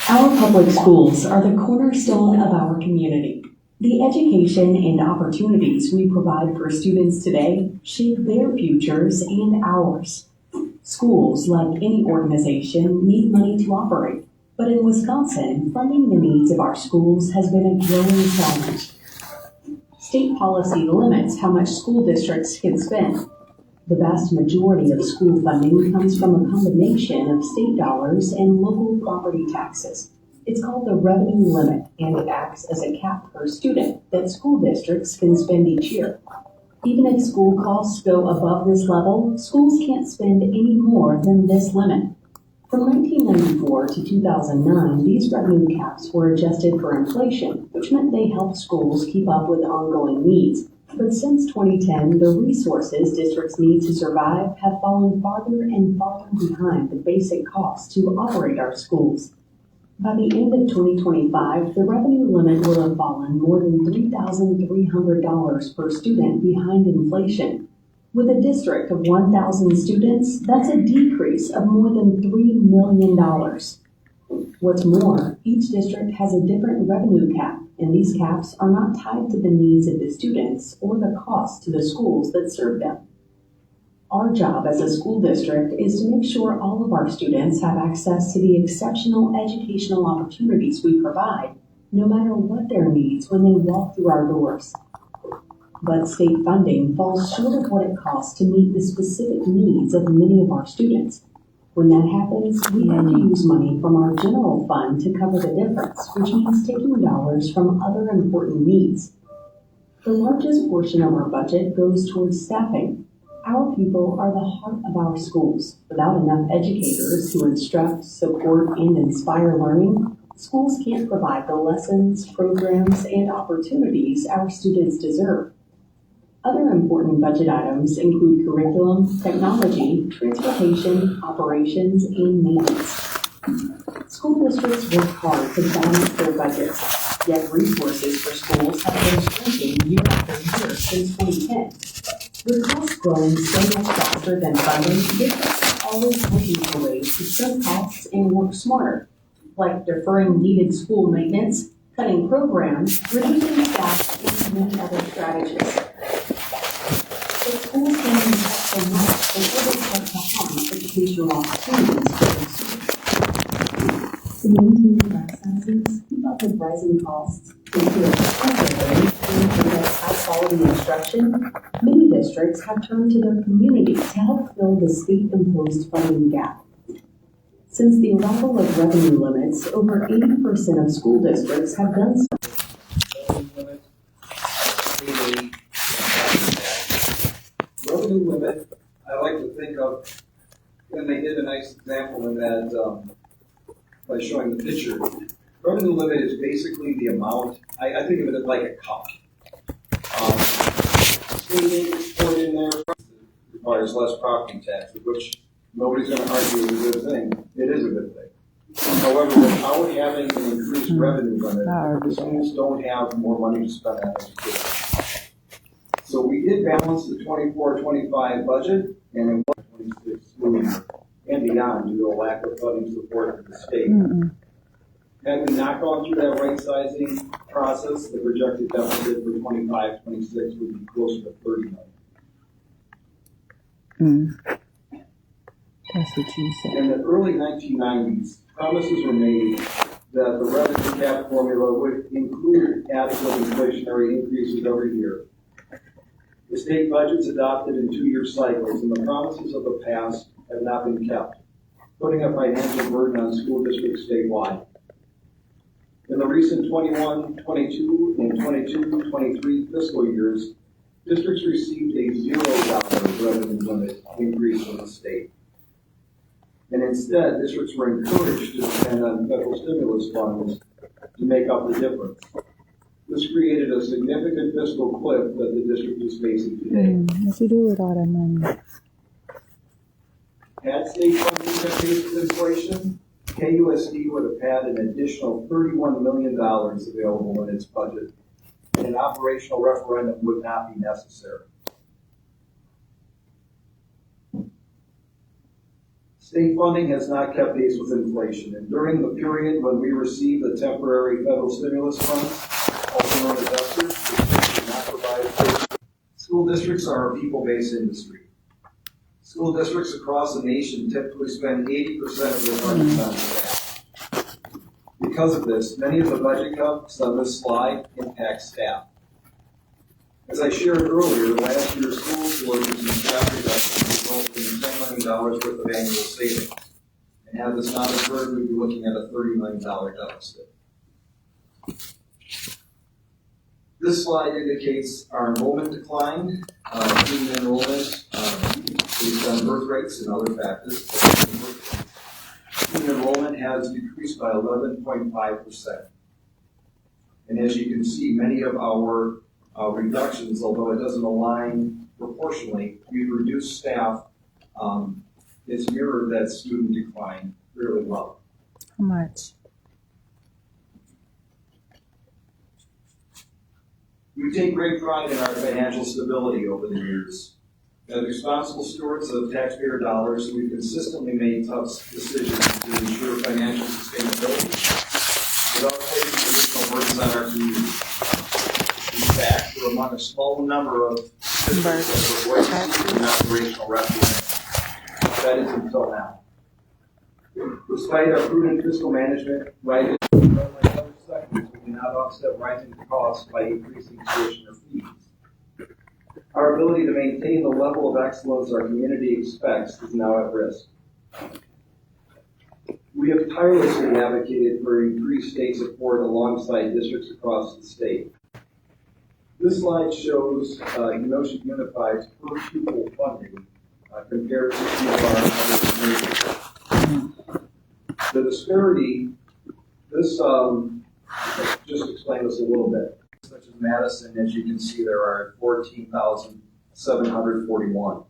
Our public schools are the cornerstone of our community. The education and opportunities we provide for students today shape their futures and ours. Schools, like any organization, need money to operate. But in Wisconsin, funding the needs of our schools has been a growing challenge. State policy limits how much school districts can spend. The vast majority of school funding comes from a combination of state dollars and local property taxes. It's called the revenue limit, and it acts as a cap per student that school districts can spend each year. Even if school costs go above this level, schools can't spend any more than this limit. From 1994 to 2009, these revenue caps were adjusted for inflation, which meant they helped schools keep up with ongoing needs. But since 2010, the resources districts need to survive have fallen farther and farther behind the basic costs to operate our schools. By the end of 2025, the revenue limit will have fallen more than $3,300 per student behind inflation. With a district of 1,000 students, that's a decrease of more than $3 million. What's more, each district has a different revenue cap, and these caps are not tied to the needs of the students or the cost to the schools that serve them. Our job as a school district is to make sure all of our students have access to the exceptional educational opportunities we provide, no matter what their needs when they walk through our doors. But state funding falls short of what it costs to meet the specific needs of many of our students. When that happens, we have to use money from our general fund to cover the difference, which means taking dollars from other important needs. The largest portion of our budget goes towards staffing. Our people are the heart of our schools. Without enough educators who instruct, support, and inspire learning, schools can't provide the lessons, programs, and opportunities our students deserve. Other important budget items include curriculum, technology, transportation, operations, and maintenance. School districts work hard to balance their budgets, yet resources for schools have been shrinking year after year since 2010. With costs growing so much faster than funding, districts are always looking for ways to save costs and work smarter, like deferring needed school maintenance, cutting programs, reducing staff, and many other strategies. But schools can invest so much before they start to harm educational opportunities for their students. To maintain class sizes, keep up with rising costs, ensure accessibility, and provide high-quality instruction, many districts have turned to their community to help fill the state-imposed funding gap. Since the arrival of revenue limits, over 80% of school districts have done so. Revenue limit, I like to think of, and they did a nice example in that by showing the picture. Revenue limit is basically the amount, I think of it like a cup. Sweetening poured in there requires less property tax, which nobody's going to argue is a good thing. It is a good thing. However, without having an increased revenue limit, the schools don't have more money to spend on education. So we did balance the 24-25 budget and in 26 school year and beyond due to a lack of funding support from the state. Had we not gone through that right sizing process, the projected deficit for 25-26 would be closer to $30 million. That's what you said. In the early 1990s, promises were made that the revenue cap formula would include adequate inflationary increases every year. The state budget's adopted in 2-year cycles, and the promises of the past have not been kept, putting a financial burden on school districts statewide. In the recent 21-22 and 22-23 fiscal years, districts received a $0 revenue limit increase from the state. And instead, districts were encouraged to depend on federal stimulus funds to make up the difference. This created a significant fiscal cliff that the district is facing today. What's he do with all that money? Had state funding kept pace with inflation, KUSD would have had an additional $31 million available in its budget, and an operational referendum would not be necessary. State funding has not kept pace with inflation, and during the period when we received the temporary federal stimulus funds, also known as ESSER, which did not provide. School districts are a people-based industry. School districts across the nation typically spend 80% of their budget on staff. Because of this, many of the budget cuts on this slide impact staff. As I shared earlier, last year's school closures and staff reductions resulted in $10 million worth of annual savings. And had this not occurred, we'd be looking at a $30 million deficit. This slide indicates our enrollment decline, student enrollment based on birth rates and other factors. Student enrollment has decreased by 11.5%. And as you can see, many of our reductions, although it doesn't align proportionally, we've reduced staff. It's mirrored that student decline really well. How much? We take great pride in our financial stability over the years. As responsible stewards of taxpayer dollars, we've consistently made tough decisions to ensure financial sustainability without placing additional burdens on our community. In fact, we're among a small number of districts that were voicing an operational referendum. That is until now. Despite our prudent fiscal management, right in other sectors, we cannot offset rising costs by increasing tuition or fees. Our ability to maintain the level of excellence our community expects is now at risk. We have tirelessly advocated for increased state support alongside districts across the state. This slide shows Kenosha Unified's per pupil funding compared to some of our other communities. The disparity, this, just explain this a little bit. Such as Madison, as you can see, there are 14,741.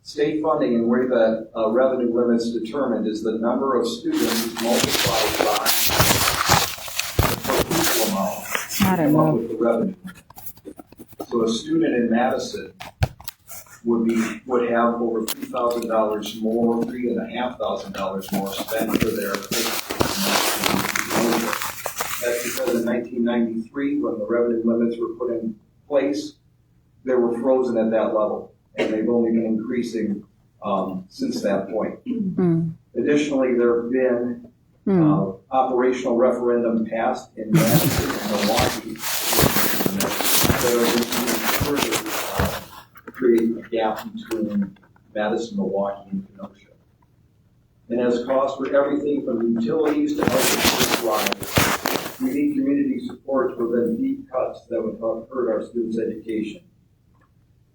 State funding and where the revenue limit's determined is the number of students multiplied by the per pupil amount. I don't know. With the revenue. So a student in Madison would have over $3,000 more, $3,500 more spent for their education. That's because in 1993, when the revenue limits were put in place, they were frozen at that level, and they've only been increasing since that point. Additionally, there have been operational referendum passed in Madison and Milwaukee that are going to further create a gap between Madison, Milwaukee, and Kenosha. And as costs for everything from utilities to health rise, we need community support to prevent deep cuts that would hurt our students' education.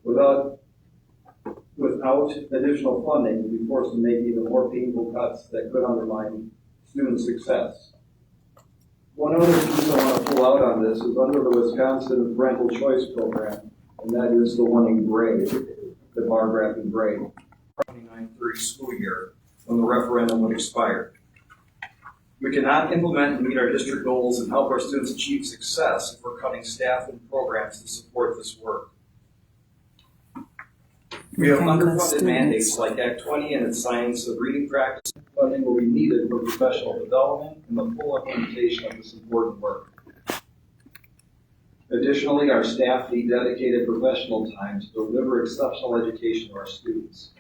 Without additional funding, we'd be forced to make even more painful cuts that could undermine student success. One other piece I want to pull out on this is under the Wisconsin Parental Choice Program, and that is the one in gray, the bar graph in gray, 29-30 school year, when the referendum would expire. We cannot implement and meet our district goals and help our students achieve success if we're cutting staff and programs to support this work. We have underfunded mandates like Act 20 and its science of reading practice. Funding will be needed for professional development and the full implementation of this important work. Additionally, our staff need dedicated professional time to deliver exceptional education to our students.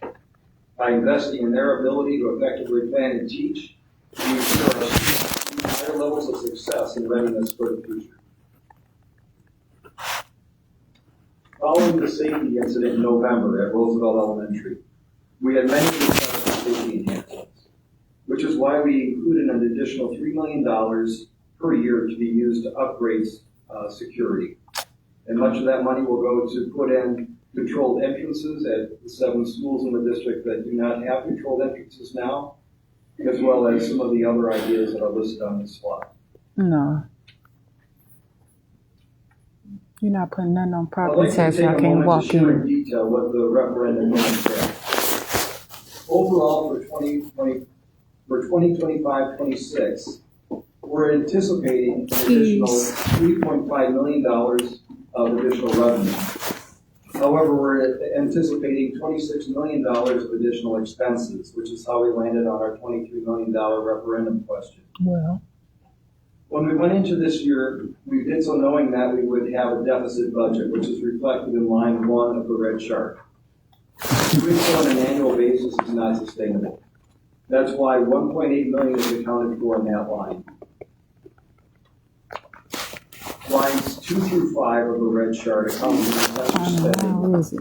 By investing in their ability to effectively plan and teach, we ensure our students levels of success and readiness for the future. Following the safety incident in November at Roosevelt Elementary, we had many requests for safety enhancements, which is why we included an additional $3 million per year to be used to upgrade security. And much of that money will go to put in controlled entrances at the 7 schools in the district that do not have controlled entrances now, as well as some of the other ideas that are listed on this slide. No. You're not putting nothing on I'd property like to tax. take I a can't moment to walk share in in. detail what the referendum means there. Overall, for 2025-26, we're anticipating an additional $3.5 million of additional revenue. However, we're anticipating $26 million of additional expenses, which is how we landed on our $23 million referendum question. Well, When we went into this year, we did so knowing that we would have a deficit budget, which is reflected in line 1 of the red chart. Doing so on an annual basis is not sustainable. That's why $1.8 million is accounted for in that line. Lines 2 through 5 of the red chart account for the spending,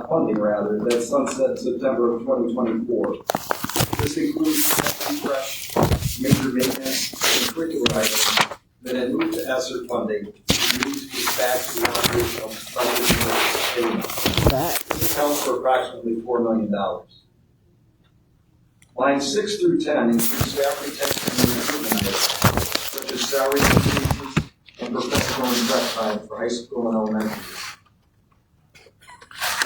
funding rather, that sunset September of 2024. This includes refresh, major maintenance, and curricular items that had moved to ESSER funding and used to be back to the operational funding. This accounts for approximately $4 million. Lines 6 through 10 include staff retention and recruitment items, such as salary increases and professional and prep time for high school and elementary.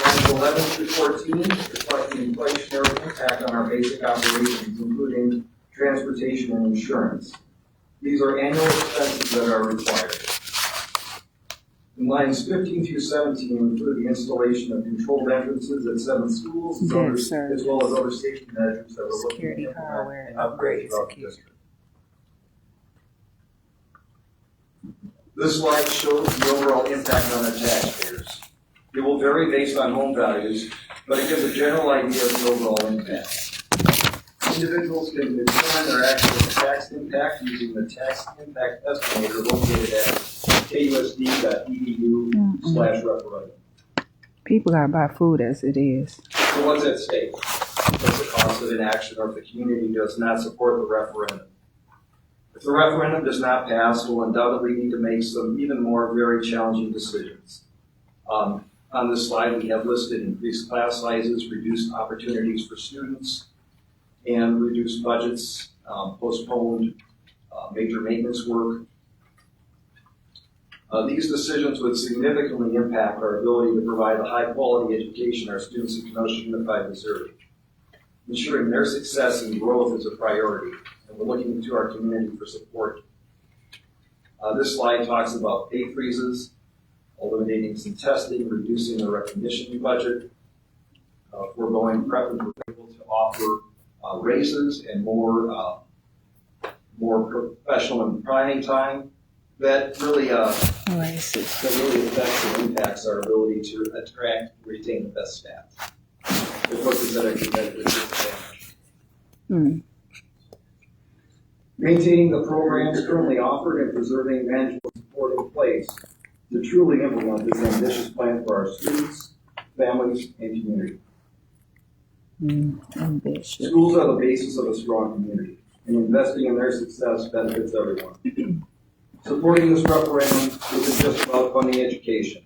Lines 11 through 14 reflect the inflationary impact on our basic operations, including transportation and insurance. These are annual expenses that are required. And lines 15 through 17 include the installation of controlled entrances at 7 schools, as well as other safety measures that we're looking to implement and upgrade throughout the district. This slide shows the overall impact on our taxpayers. It will vary based on home values, but it gives a general idea of the overall impact. Individuals can determine their actual tax impact using the tax impact estimator located at kusd.edu/referendum. people gotta buy food as it is. So what's at stake? What's the cost of inaction or if the community does not support the referendum? If the referendum does not pass, we'll undoubtedly need to make some even more very challenging decisions. On this slide, we have listed increased class sizes, reduced opportunities for students, and reduced budgets, postponed major maintenance work. These decisions would significantly impact our ability to provide a high-quality education our students in Kenosha Unified Missouri. Ensuring their success and growth is a priority, and we're looking to our community for support. This slide talks about pay freezes, eliminating some testing, reducing the recognition budget, foregoing prep, and we're able to offer raises and more professional and priming time. That really affects and impacts our ability to attract and retain the best staff. It puts us at a competitive disadvantage. Maintaining the programs currently offered and preserving management support in place to truly implement this ambitious plan for our students, families, and community. Ambitious. Schools are the basis of a strong community, and investing in their success benefits everyone. Supporting this referendum isn't just about funding education.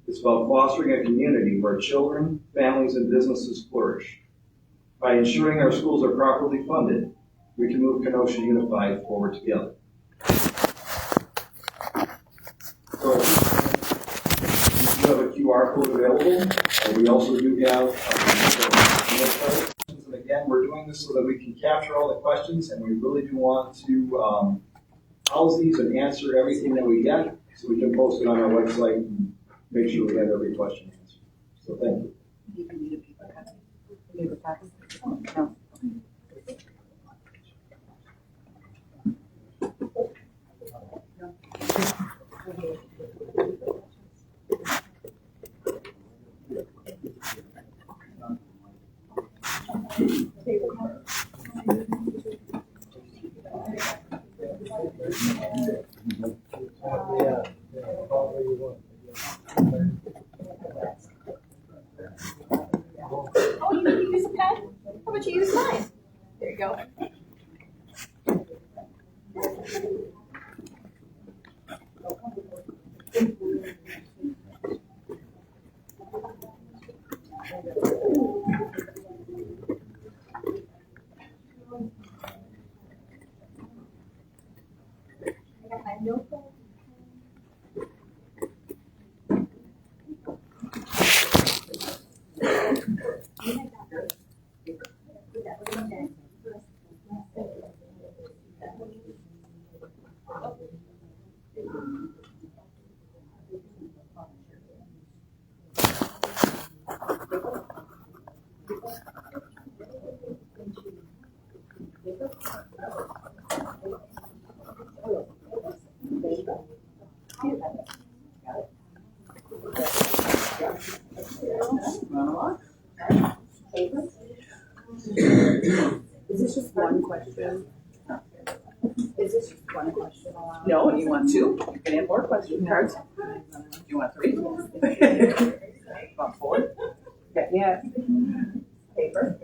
It's about fostering a community where children, families, and businesses flourish. By ensuring our schools are properly funded, we can move Kenosha Unified forward together. So, we do have a QR code available, and we also do have and again, we're doing this so that we can capture all the questions, and we really do want to house these and answer everything that we get, so we can post it on our website and make sure we have every question answered. So thank you. question. Is this just one question allowed? No, you want two? You can have more question cards. You want three? Want four? Yeah. Paper?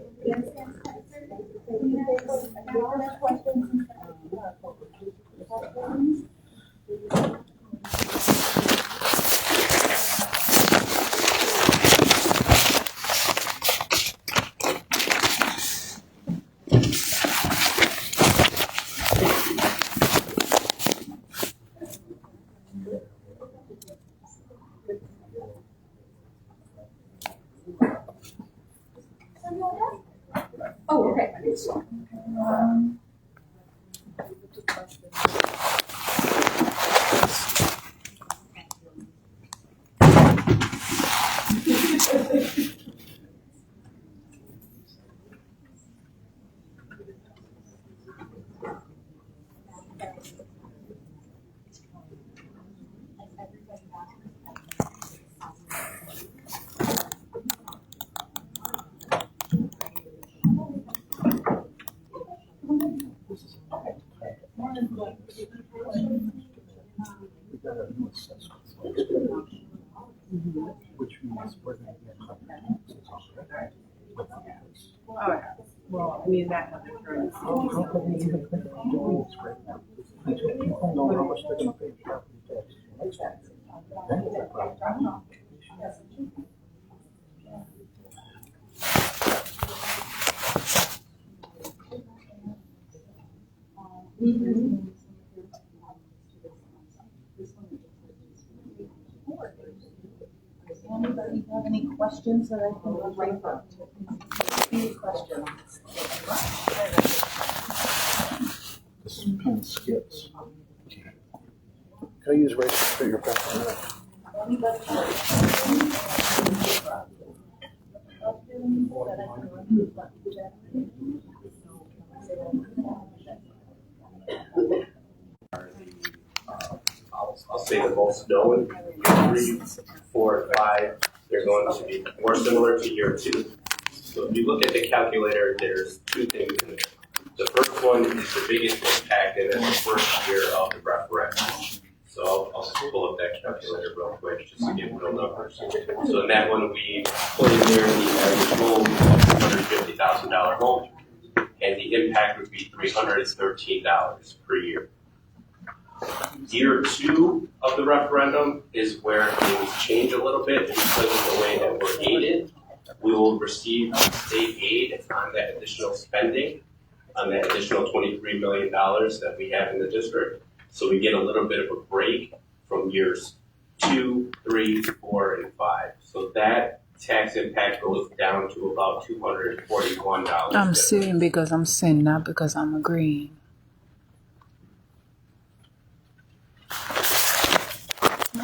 Oh, okay. Which means we're going to get Alright, well, I mean, that other currency. People know how much they're going to pay property tax. Anybody have any questions that I can write up? Any questions? This pen skips. Can I use Rachel for your pen? Anybody? I'll say the most known, 3, 4, and 5, they're going to be more similar to year 2. So if you look at the calculator, there's 2 things in there. The first one is the biggest impact, and it's the first year of the referendum. So I'll pull up that calculator real quick just to get real numbers. So in that one, we put in there the average home of $150,000 home, and the impact would be $313 per year. Year 2 of the referendum is where things change a little bit because of the way that we're aided. We will receive state aid on that additional spending, on that additional $23 million that we have in the district. So we get a little bit of a break from years 2, 3, 4, and 5. So that tax impact goes down to about $241. I'm sitting because I'm sitting, not because I'm agreeing.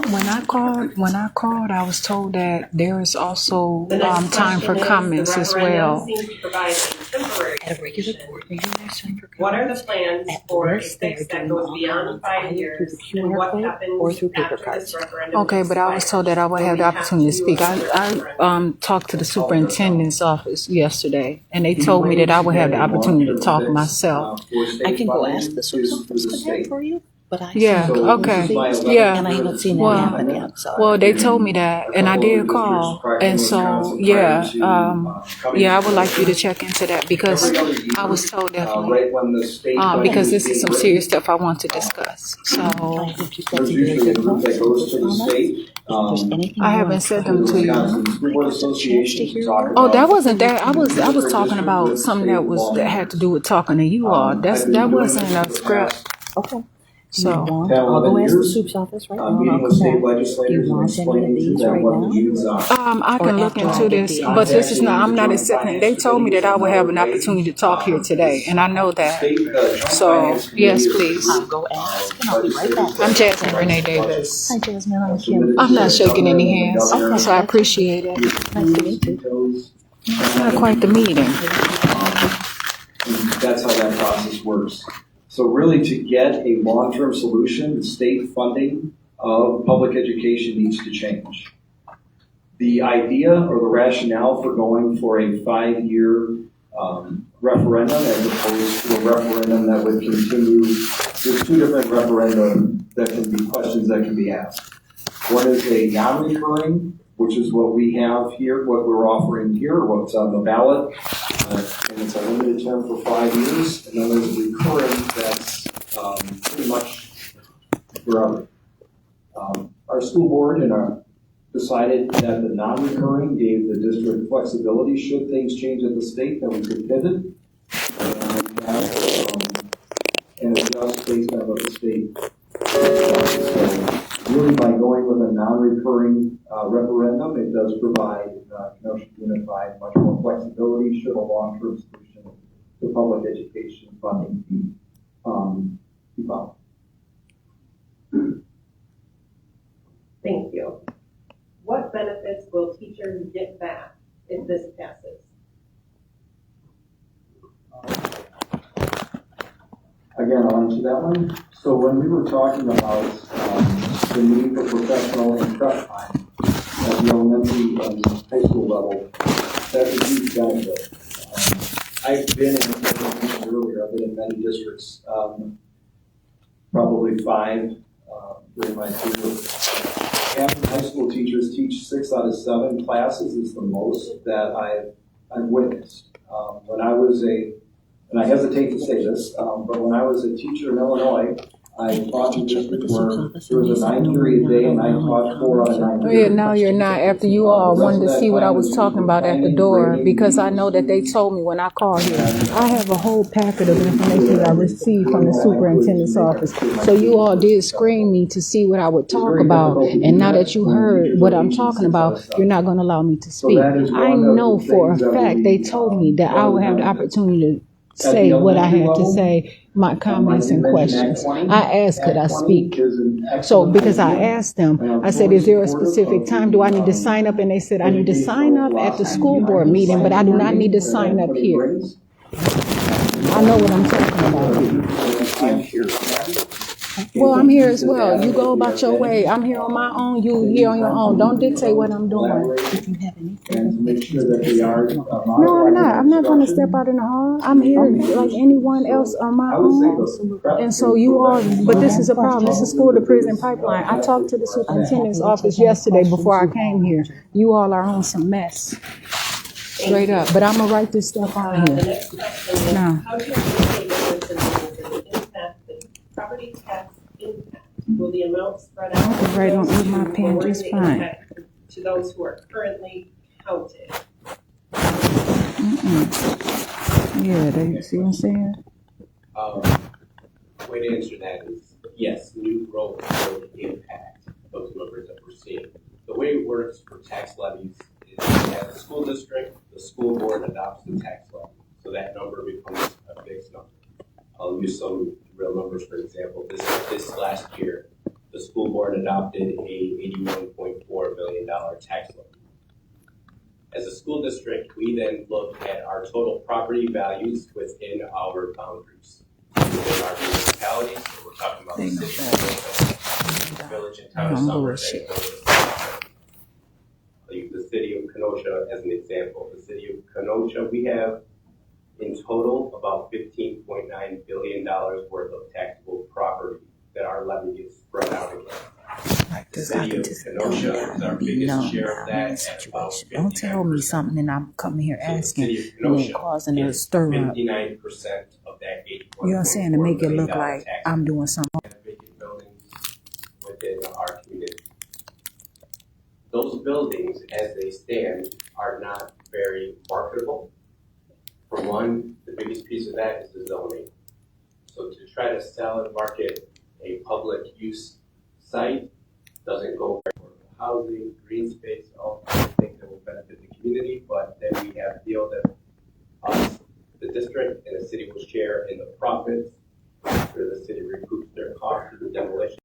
When I called, I was told that there is also The next time for question is, comments the as referendum well. seems to provide a temporary At a regular solution. board meeting, there's time for What are comments. the plans At for a worst, they're fix that doing goes all beyond comments 5 either through years? the QR And what code happens or through paper after cards. this referendum Okay, but I was expires? told that I would have the Will we opportunity to do speak. another referendum? I talked to the superintendent's office yesterday, and they told me that I would have the opportunity to talk myself. I can go ask the source office for that for you, but I Yeah, see okay, yeah. and I haven't seen that Well, happen yet, so. Well, they told me that, and I did call, and so yeah, I would like you to check into that because I was told definitely, Right when the state because this is some serious stuff I want to discuss. So I hope you've got There's some very usually a good group that goes to the comments. state. If there's anything I you haven't want said to them to you. Wisconsin School Board Association to talk Oh, about. that wasn't that. I was talking about something that had to do with talking to you all. That wasn't a script. Okay. Do So you want, 10, I'll go 11 ask the years, soup's office right now, and meeting I'll with come state back. Do legislators you and want any of explaining to these them right what the now? needs are. I can Or look after into I this, get the but this is not. I'm not Actually, accepting. They told me that I would have an opportunity to talk here today, and I know that. State, Joint So Finance yes, Committee please. I'll go ask, and I'll be right back. I'm Jasmine Renee Davis. Hi, Jasmine, I'm Kim. I'm not shaking any hands, Okay. so I appreciate it. Nice to meet you. Not quite the meeting. That's how that process works. So really, to get a long-term solution, the state funding of public education needs to change. The idea or the rationale for going for a 5-year referendum as opposed to a referendum that would continue. There's two different referendum that can be questions that can be asked. One is a non-recurring, which is what we have here, what we're offering here, what's on the ballot, and it's a limited term for 5 years. And then there's recurring that's pretty much forever. Our school board decided that the non-recurring gave the district flexibility should things change at the state that we could pivot and adjust based on what the state does. So really by going with a non-recurring referendum, it does provide Kenosha Unified much more flexibility should a long-term solution to public education funding be found. Thank you. What benefits will teachers get back if this passes? Again, I'll answer that one. So when we were talking about the need for professional and prep time at the elementary and high school level, that's a huge benefit. I've been in, as I mentioned earlier, I've been in many districts, probably 5 during my career. Half high school teachers teach 6 out of 7 classes is the most that I've witnessed. When I was and I hesitate to say this, but when I was a teacher in Illinois, I taught in districts where there was a 9-period day and I taught 4 out of 9 periods. Yeah, now you're not. After you all wanted to see what I was talking about at the door, because I know that they told me when I called here. I have a whole packet of information that I received from the superintendent's office. So you all did screen me to see what I would talk about, and now that you heard what I'm talking about, you're not going to allow me to speak. I know for a fact they told me that I would have the opportunity to say what I had to say, my comments and questions. I asked, could I speak? So because I asked them, I said, is there a specific time? Do I need to sign up? And they said, I need to sign up at the school board meeting, but I do not need to sign up here. I know what I'm talking about. I'm here. Well, I'm here as well. You go about your way. I'm here on my own. You here on your own. Don't dictate what I'm doing. And to make sure that we are. No, I'm not. I'm not going to step out in the hall. I'm here like anyone else on my own. And so you all, but this is a problem. It's a school to prison pipeline. I talked to the superintendent's office yesterday before I came here. You all are on some mess. Straight up. But I'm going to write this stuff on The here. next question is, No. how do you think the impact the property tax impact? Will the amount spread out? I can write on in my pen Or just the fine. impact to those who are currently counted? Yeah, they see what I'm saying? Way to answer that is, yes, new growth will impact those numbers that we're seeing. The way it works for tax levies is as a school district, the school board adopts the tax levy. So that number becomes a fixed number. I'll use some real numbers, for example. This last year, the school board adopted a $81.4 million tax levy. As a school district, we then look at our total property values within our boundaries. Within our municipalities, so we're talking about the city of village and town of Somerset. The city of Kenosha as an example. The city of Kenosha, we have in total about $15.9 billion worth of taxable property that our levy is spread out against. The city of Kenosha is our biggest share of that at about 59%. Don't tell me something and I'm coming here So the asking city of and then Kenosha causing a is stir up. 59% of that $81.4 You know what I'm saying? To make it look billion like tax I'm doing something. vacant buildings within our community. Those buildings, as they stand, are not very marketable. For one, the biggest piece of that is the zoning. So to try to sell and market a public use site doesn't go very well. Housing, green space, all kinds of things that will benefit the community, but then we have the deal that us, the district, and the city will share in the profits after the city recoups their cost of the demolition.